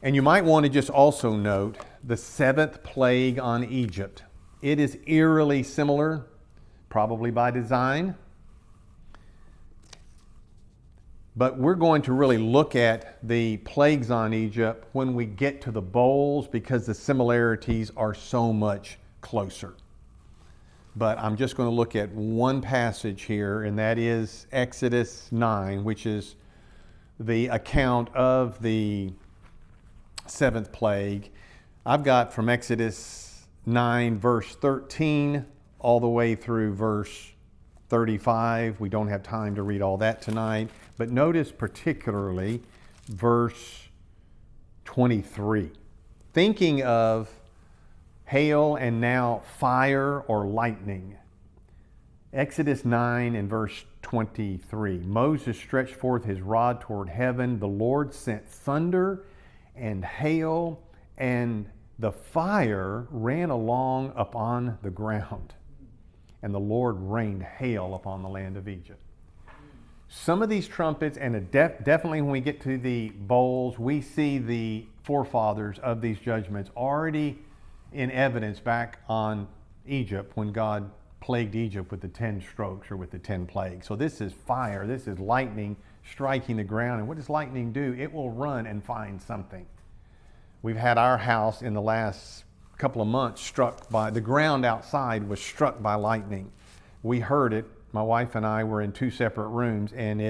And you might want to just also note the seventh plague on Egypt. It is eerily similar, probably by design. But we're going to really look at the plagues on Egypt when we get to the bowls, because the similarities are so much closer. But I'm just going to look at one passage here, and that is Exodus 9, which is the account of the seventh plague. I've got from Exodus 9, verse 13, all the way through verse 35. We don't have time to read all that tonight, but notice particularly verse 23. Thinking of hail and now fire or lightning. Exodus 9 and verse 23. Moses stretched forth his rod toward heaven. The Lord sent thunder and hail, and the fire ran along upon the ground. And the Lord rained hail upon the land of Egypt. Some of these trumpets, and definitely when we get to the bowls, we see the forefathers of these judgments already in evidence back on Egypt when God plagued Egypt with the 10 strokes or with the 10 plagues. So this is fire, this is lightning striking the ground. And what does lightning do? It will run and find something. We've had our house in the last couple of months struck by, the ground outside was struck by lightning. We heard it. My wife and I were in two separate rooms, and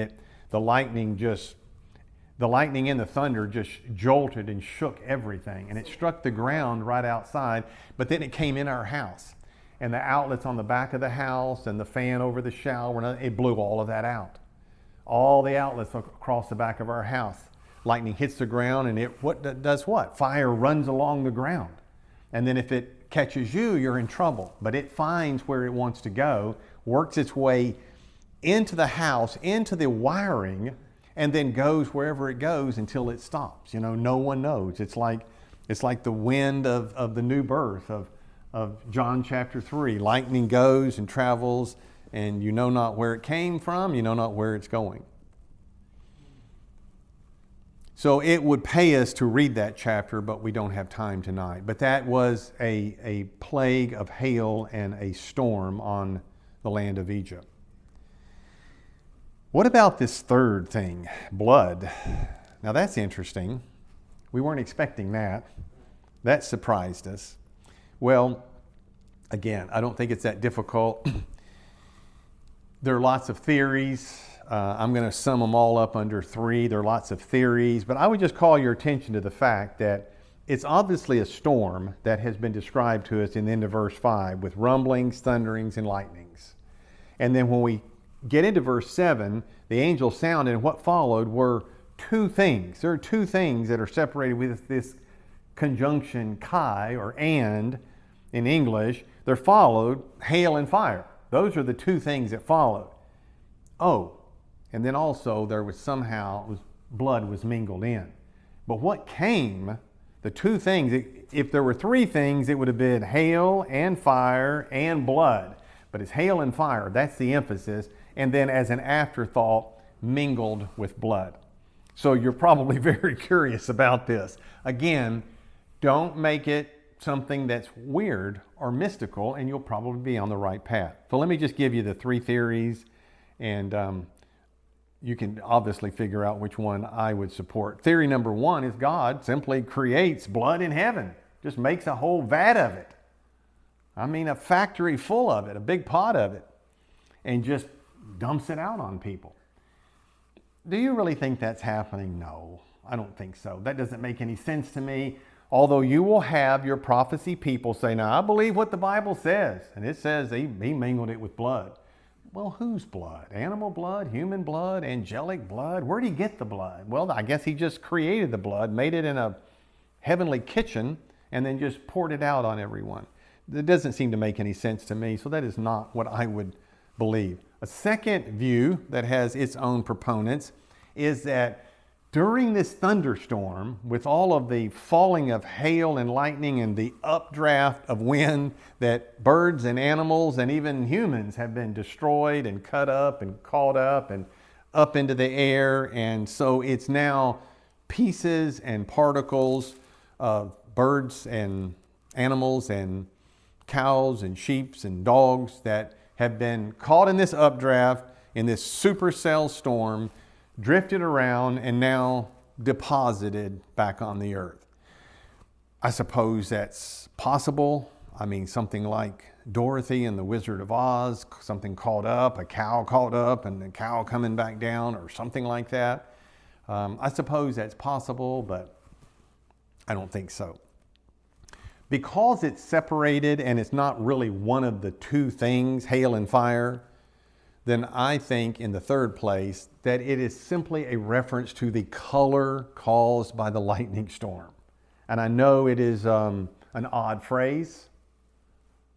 the lightning and the thunder just jolted and shook everything. And it struck the ground right outside, but then it came in our house. And the outlets on the back of the house and the fan over the shower, it blew all of that out. All the outlets across the back of our house. Lightning hits the ground, and it does what? Fire runs along the ground. And then if it catches you, you're in trouble. But it finds where it wants to go, works its way into the house, into the wiring, and then goes wherever it goes until it stops. You know, no one knows. It's like the wind of the new birth of John chapter 3. Lightning goes and travels, and you know not where it came from, you know not where it's going. So it would pay us to read that chapter, but we don't have time tonight. But that was a plague of hail and a storm on the land of Egypt. What about this third thing, blood? Now that's interesting. We weren't expecting that. That surprised us. Well, again, I don't think it's that difficult. There are lots of theories. I'm going to sum them all up under 3. There are lots of theories, but I would just call your attention to the fact that it's obviously a storm that has been described to us in the end of verse 5 with rumblings, thunderings, and lightnings. And then when we get into verse 7, the angel sounded, and what followed were 2 things. There are 2 things that are separated with this conjunction chi, or and in English. There followed hail and fire. Those are the 2 things that followed. Oh, and then also there was blood was mingled in. But what came, the 2 things, if there were 3 things, it would have been hail and fire and blood. But it's hail and fire, that's the emphasis. And then as an afterthought, mingled with blood. So you're probably very curious about this. Again, don't make it something that's weird or mystical, and you'll probably be on the right path. So let me just give you the 3 theories, and you can obviously figure out which one I would support. Theory number 1 is God simply creates blood in heaven, just makes a whole vat of it. I mean, a factory full of it, a big pot of it, and just dumps it out on people. Do you really think that's happening? No, I don't think so. That doesn't make any sense to me. Although you will have your prophecy people say, now I believe what the Bible says. And it says he mingled it with blood. Well, whose blood? Animal blood, human blood, angelic blood? Where did he get the blood? Well, I guess he just created the blood, made it in a heavenly kitchen, and then just poured it out on everyone. That doesn't seem to make any sense to me, so that is not what I would believe. A second view that has its own proponents is that during this thunderstorm, with all of the falling of hail and lightning and the updraft of wind, that birds and animals and even humans have been destroyed and cut up and caught up and up into the air. And so it's now pieces and particles of birds and animals and cows and sheep and dogs that have been caught in this updraft, in this supercell storm, drifted around, and now deposited back on the earth. I suppose that's possible. I mean, something like Dorothy and the Wizard of Oz, something caught up, a cow caught up, and the cow coming back down, or something like that. I suppose that's possible, but I don't think so. Because it's separated and it's not really one of the 2 things, hail and fire, then I think in the third place that it is simply a reference to the color caused by the lightning storm. And I know it is an odd phrase.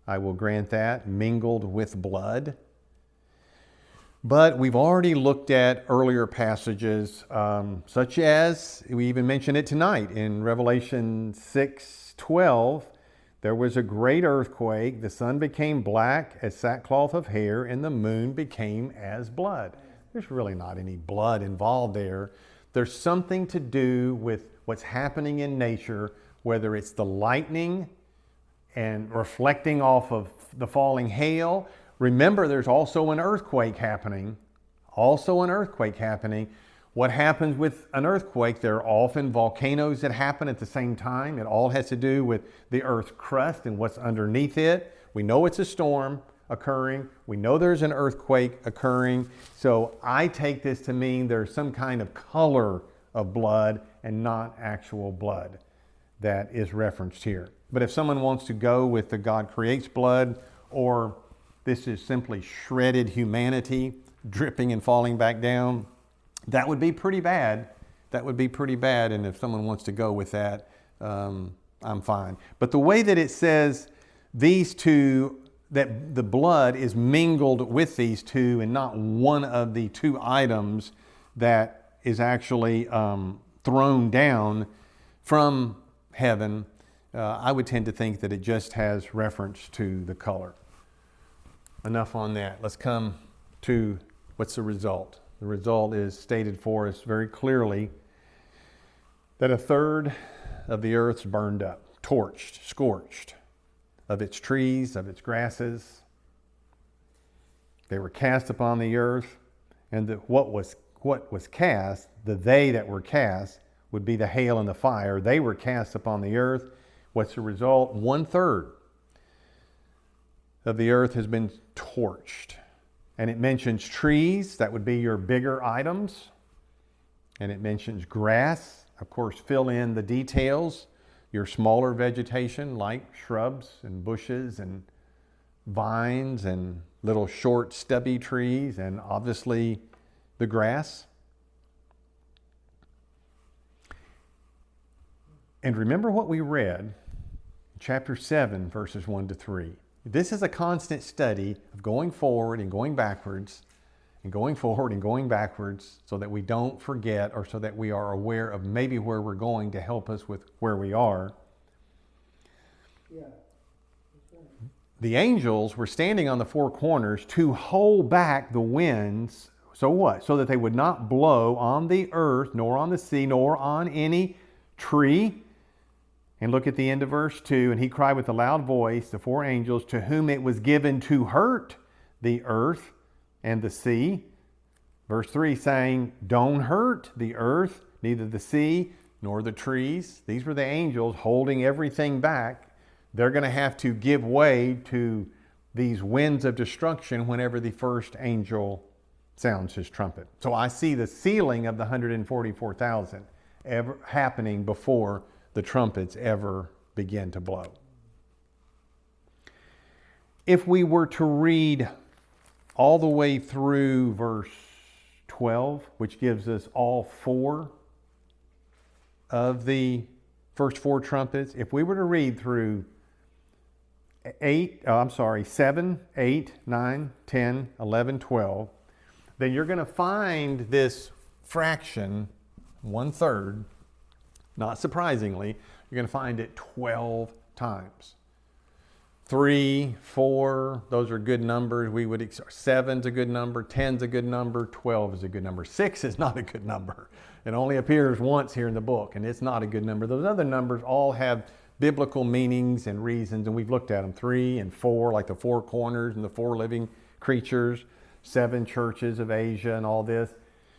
I will grant that, mingled with blood. But we've already looked at earlier passages, such as, we even mentioned it tonight in Revelation 6:12. There was a great earthquake. The sun became black as sackcloth of hair, and the moon became as blood. There's really not any blood involved there. There's something to do with what's happening in nature, whether it's the lightning and reflecting off of the falling hail. Remember, there's also an earthquake happening. What happens with an earthquake? There are often volcanoes that happen at the same time. It all has to do with the Earth's crust and what's underneath it. We know it's a storm occurring. We know there's an earthquake occurring. So I take this to mean there's some kind of color of blood and not actual blood that is referenced here. But if someone wants to go with the God creates blood, or this is simply shredded humanity dripping and falling back down, that would be pretty bad. And if someone wants to go with that, I'm fine. But the way that it says these 2, that the blood is mingled with these 2 and not one of the 2 items that is actually thrown down from heaven, I would tend to think that it just has reference to the color. Enough on that. Let's come to what's the result. The result is stated for us very clearly that 1/3 of the earth's burned up, torched, scorched, of its trees, of its grasses. They were cast upon the earth, and what was cast, they that were cast, would be the hail and the fire. They were cast upon the earth. What's the result? 1/3 of the earth has been torched. And it mentions trees, that would be your bigger items. And it mentions grass. Of course, fill in the details. Your smaller vegetation like shrubs and bushes and vines and little short stubby trees, and obviously the grass. And remember what we read, chapter 7, verses 1 to 3. This is a constant study of going forward and going backwards, and going forward and going backwards, so that we don't forget, or so that we are aware of maybe where we're going to help us with where we are. Yeah. That's right. The angels were standing on the four corners to hold back the winds. So what? So that they would not blow on the earth, nor on the sea, nor on any tree. And look at the end of verse 2. And he cried with a loud voice, the four angels, to whom it was given to hurt the earth and the sea. Verse 3 saying, don't hurt the earth, neither the sea, nor the trees. These were the angels holding everything back. They're going to have to give way to these winds of destruction whenever the first angel sounds his trumpet. So I see the sealing of the 144,000 ever happening before the trumpets ever begin to blow. If we were to read all the way through verse 12, which gives us all four of the first four trumpets, if we were to read through 7, 8, 9, 10, 11, 12, then you're going to find this fraction, 1/3, not surprisingly, you're going to find it 12 times. 3, 4, those are good numbers. 7's a good number, 10's a good number, 12 is a good number. 6 is not a good number. It only appears once here in the book, and it's not a good number. Those other numbers all have biblical meanings and reasons, and we've looked at them. 3 and 4, like the four corners and the four living creatures, 7 churches of Asia and all this.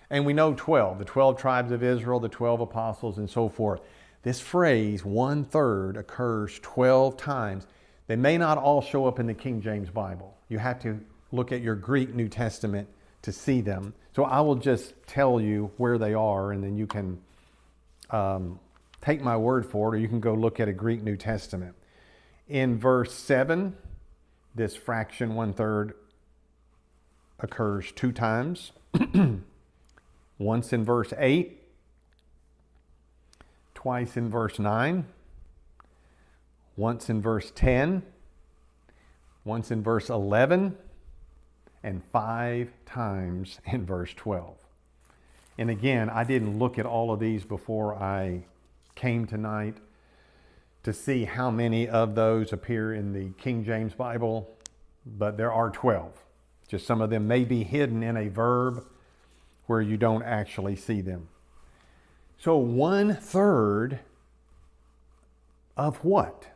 And we know 12, the 12 tribes of Israel, the 12 apostles, and so forth. This phrase, 1/3, occurs 12 times. They may not all show up in the King James Bible. You have to look at your Greek New Testament to see them. So I will just tell you where they are, and then you can take my word for it, or you can go look at a Greek New Testament. In verse 7, this fraction 1/3 occurs 2 times. Once in verse 8, twice in verse 9, once in verse 10, once in verse 11, and 5 times in verse 12. And again, I didn't look at all of these before I came tonight to see how many of those appear in the King James Bible, but there are 12. Just some of them may be hidden in a verb where you don't actually see them. So 1/3 of what?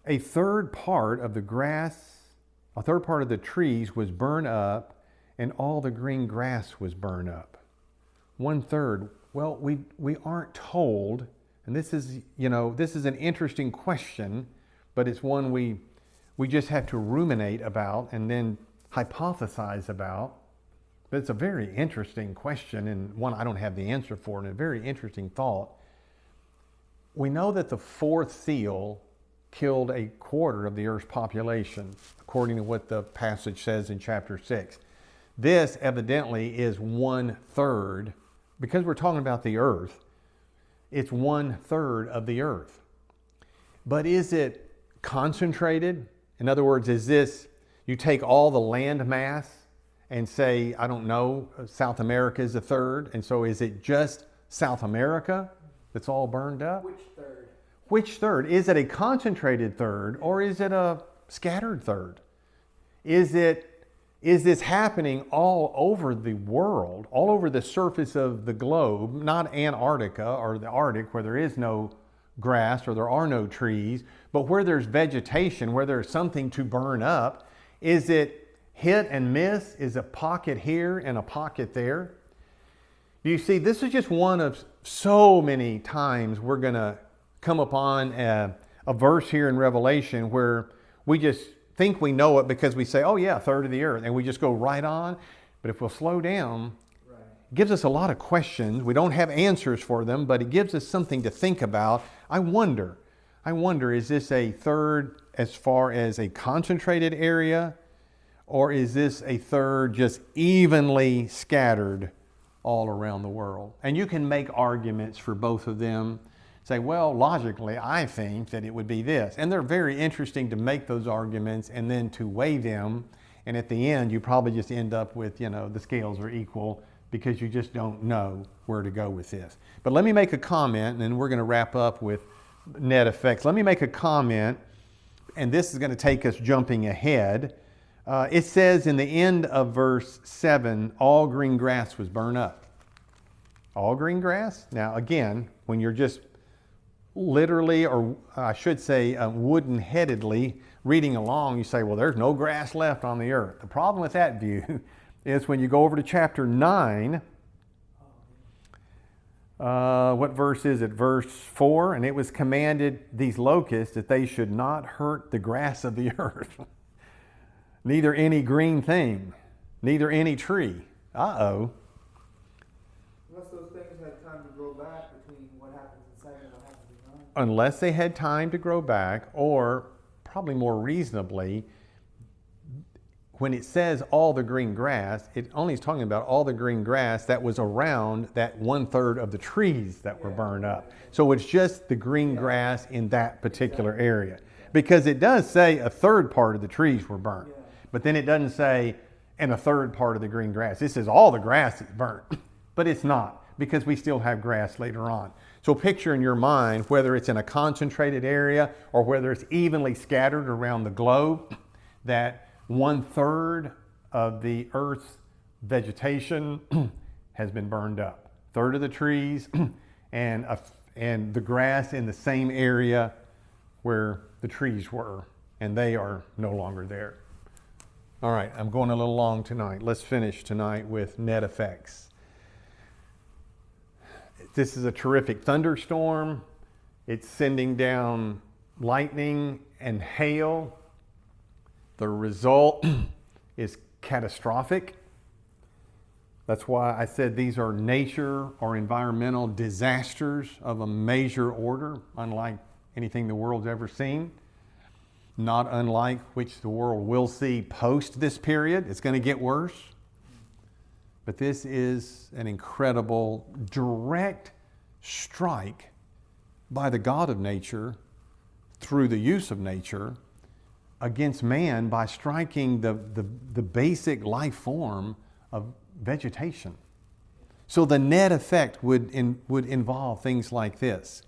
A third part of the grass, a third part of the trees was burned up, and all the green grass was burned up. 1/3. Well, we aren't told, and this is an interesting question, but it's one we just have to ruminate about and then hypothesize about. But it's a very interesting question, and one I don't have the answer for, and a very interesting thought. We know that the fourth seal killed 1/4 of the earth's population, according to what the passage says in chapter 6. This evidently is 1/3, because we're talking about the earth, it's 1/3 of the earth. But is it concentrated? In other words, is this, you take all the land mass and say, I don't know, South America is 1/3, and so is it just South America that's all burned up? Which third? Which third? Is it a concentrated third, or is it a scattered third? Is this happening all over the world, all over the surface of the globe, not Antarctica or the Arctic where there is no grass or there are no trees, but where there's vegetation, where there's something to burn up? Is it hit and miss? Is a pocket here and a pocket there? You see, this is just one of so many times we're going to come upon a verse here in Revelation where we just think we know it because we say, oh yeah, a third of the earth, and we just go right on. But if we'll slow down, it gives us a lot of questions. We don't have answers for them, but it gives us something to think about. I wonder, is this a third as far as a concentrated area, or is this a third just evenly scattered all around the world? And you can make arguments for both of them. Say, well, logically, I think that it would be this. And they're very interesting to make those arguments and then to weigh them. And at the end, you probably just end up with, the scales are equal because you just don't know where to go with this. But let me make a comment, and then we're going to wrap up with net effects. Let me make a comment, and this is going to take us jumping ahead. It says in the end of verse 7, all green grass was burned up. All green grass? Now, again, when you're just literally, or I should say wooden-headedly reading along, you say, well, there's no grass left on the earth. The problem with that view is when you go over to chapter 9, what verse is it? Verse 4, and it was commanded these locusts that they should not hurt the grass of the earth, neither any green thing, neither any tree. Uh-oh. Unless those things had time to grow back between what happens inside and what happens behind. Unless they had time to grow back, or probably more reasonably, when it says all the green grass, it only is talking about all the green grass that was around that 1/3 of the trees that were burned up. So it's just the green grass in that particular area. Because it does say a third part of the trees were burnt. But then it doesn't say, and a third part of the green grass. It says all the grass is burnt. But it's not, because we still have grass later on. So picture in your mind, whether it's in a concentrated area or whether it's evenly scattered around the globe, that 1/3 of the earth's vegetation has been burned up. Third of the trees and the grass in the same area where the trees were, and they are no longer there. All right, I'm going a little long tonight. Let's finish tonight with net effects. This is a terrific thunderstorm. It's sending down lightning and hail. The result is catastrophic. That's why I said these are nature or environmental disasters of a major order, unlike anything the world's ever seen. Not unlike which the world will see post this period. It's going to get worse. But this is an incredible direct strike by the God of nature through the use of nature against man by striking the basic life form of vegetation. So the net effect would involve things like this.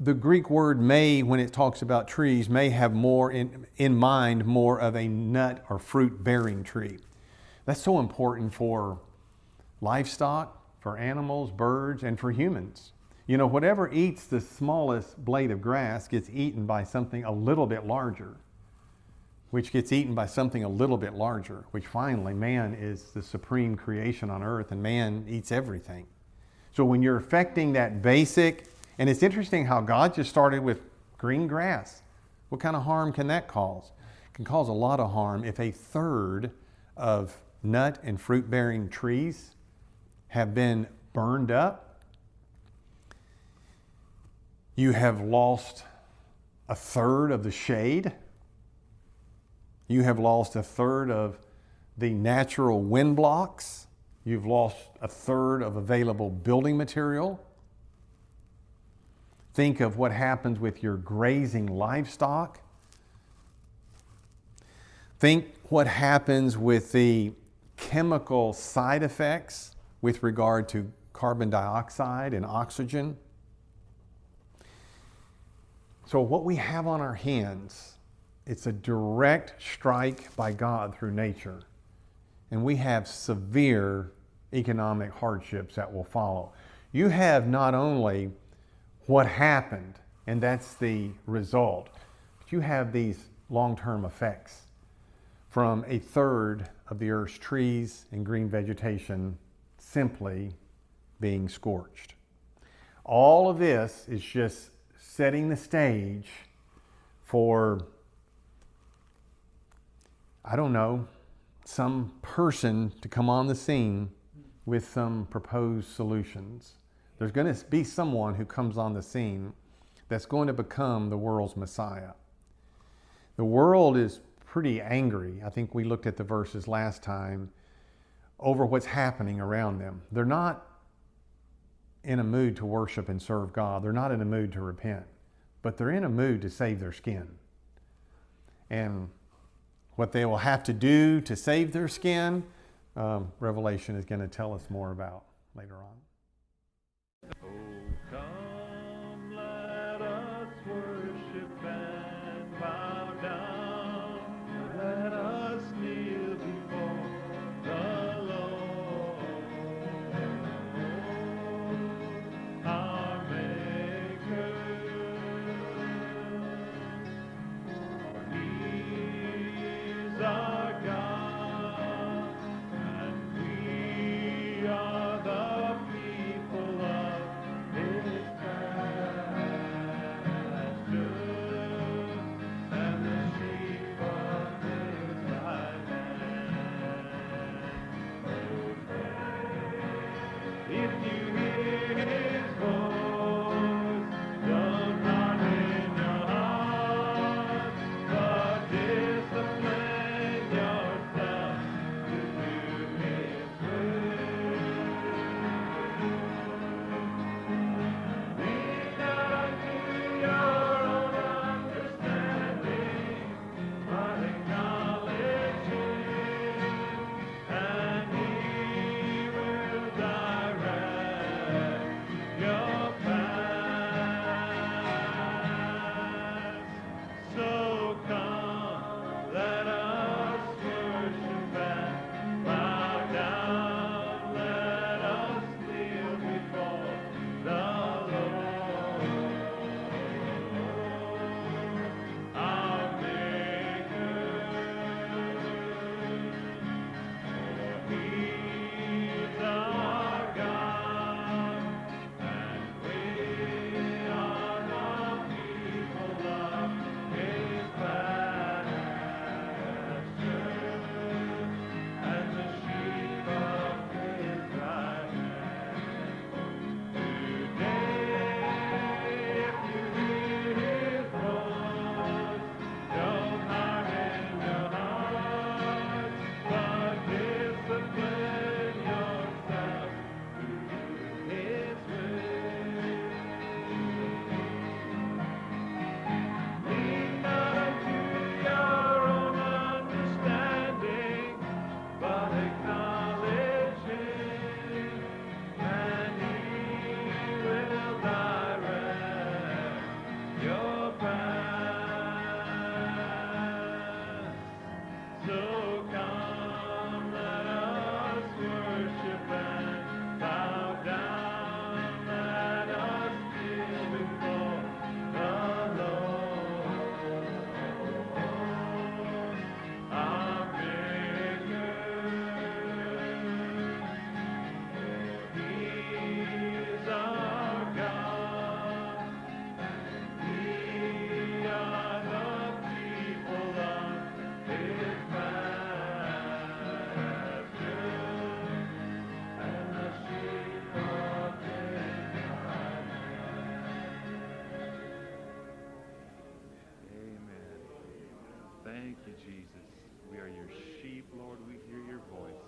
The Greek word may, when it talks about trees, may have more in mind more of a nut or fruit-bearing tree. That's so important for livestock, for animals, birds, and for humans. Whatever eats the smallest blade of grass gets eaten by something a little bit larger, which gets eaten by something a little bit larger, which finally man is the supreme creation on earth, and man eats everything. So when you're affecting that basic, and it's interesting how God just started with green grass. What kind of harm can that cause? It can cause a lot of harm if a third of nut and fruit-bearing trees have been burned up. You have lost a third of the shade. You have lost a third of the natural wind blocks. You've lost a third of available building material. Think of what happens with your grazing livestock. Think what happens with the chemical side effects with regard to carbon dioxide and oxygen. So what we have on our hands, it's a direct strike by God through nature. And we have severe economic hardships that will follow. You have not only what happened, and that's the result, but you have these long-term effects from a third of the earth's trees and green vegetation simply being scorched. All of this is just setting the stage for I don't know, some person to come on the scene with some proposed solutions. There's going to be someone who comes on the scene that's going to become the world's Messiah. The world is pretty angry. I think we looked at the verses last time over what's happening around them. They're not in a mood to worship and serve God. They're not in a mood to repent, but they're in a mood to save their skin. And what they will have to do to save their skin, Revelation is going to tell us more about later on. Oh, come, let us worship and bow down. Let us kneel before the Lord, our Maker. For He is our God, and we are the people of His pasture, and the sheep of His hand. If you hear His voice, don't harden your heart, but discipline yourself to do His will. Lean not to your own understanding, but acknowledge Him, and He will direct your path. So come, let us worship and bow down. Let us kneel before the Lord, our Maker. For He's our God, and we are the people of His pasture, and the sheep of His hand. Today, if you hear His voice, don't harden your heart, but discipline yourself to do His will. Lean not unto your own understanding, but acknowledge Him, and He will direct your path. So come, let us worship and bow down. Let us kneel before the Lord, our Maker. He is our God, we are the people of His pasture, and the sheep of His hand. Amen. Thank you, Jesus. We are your sheep, Lord. We hear your voice.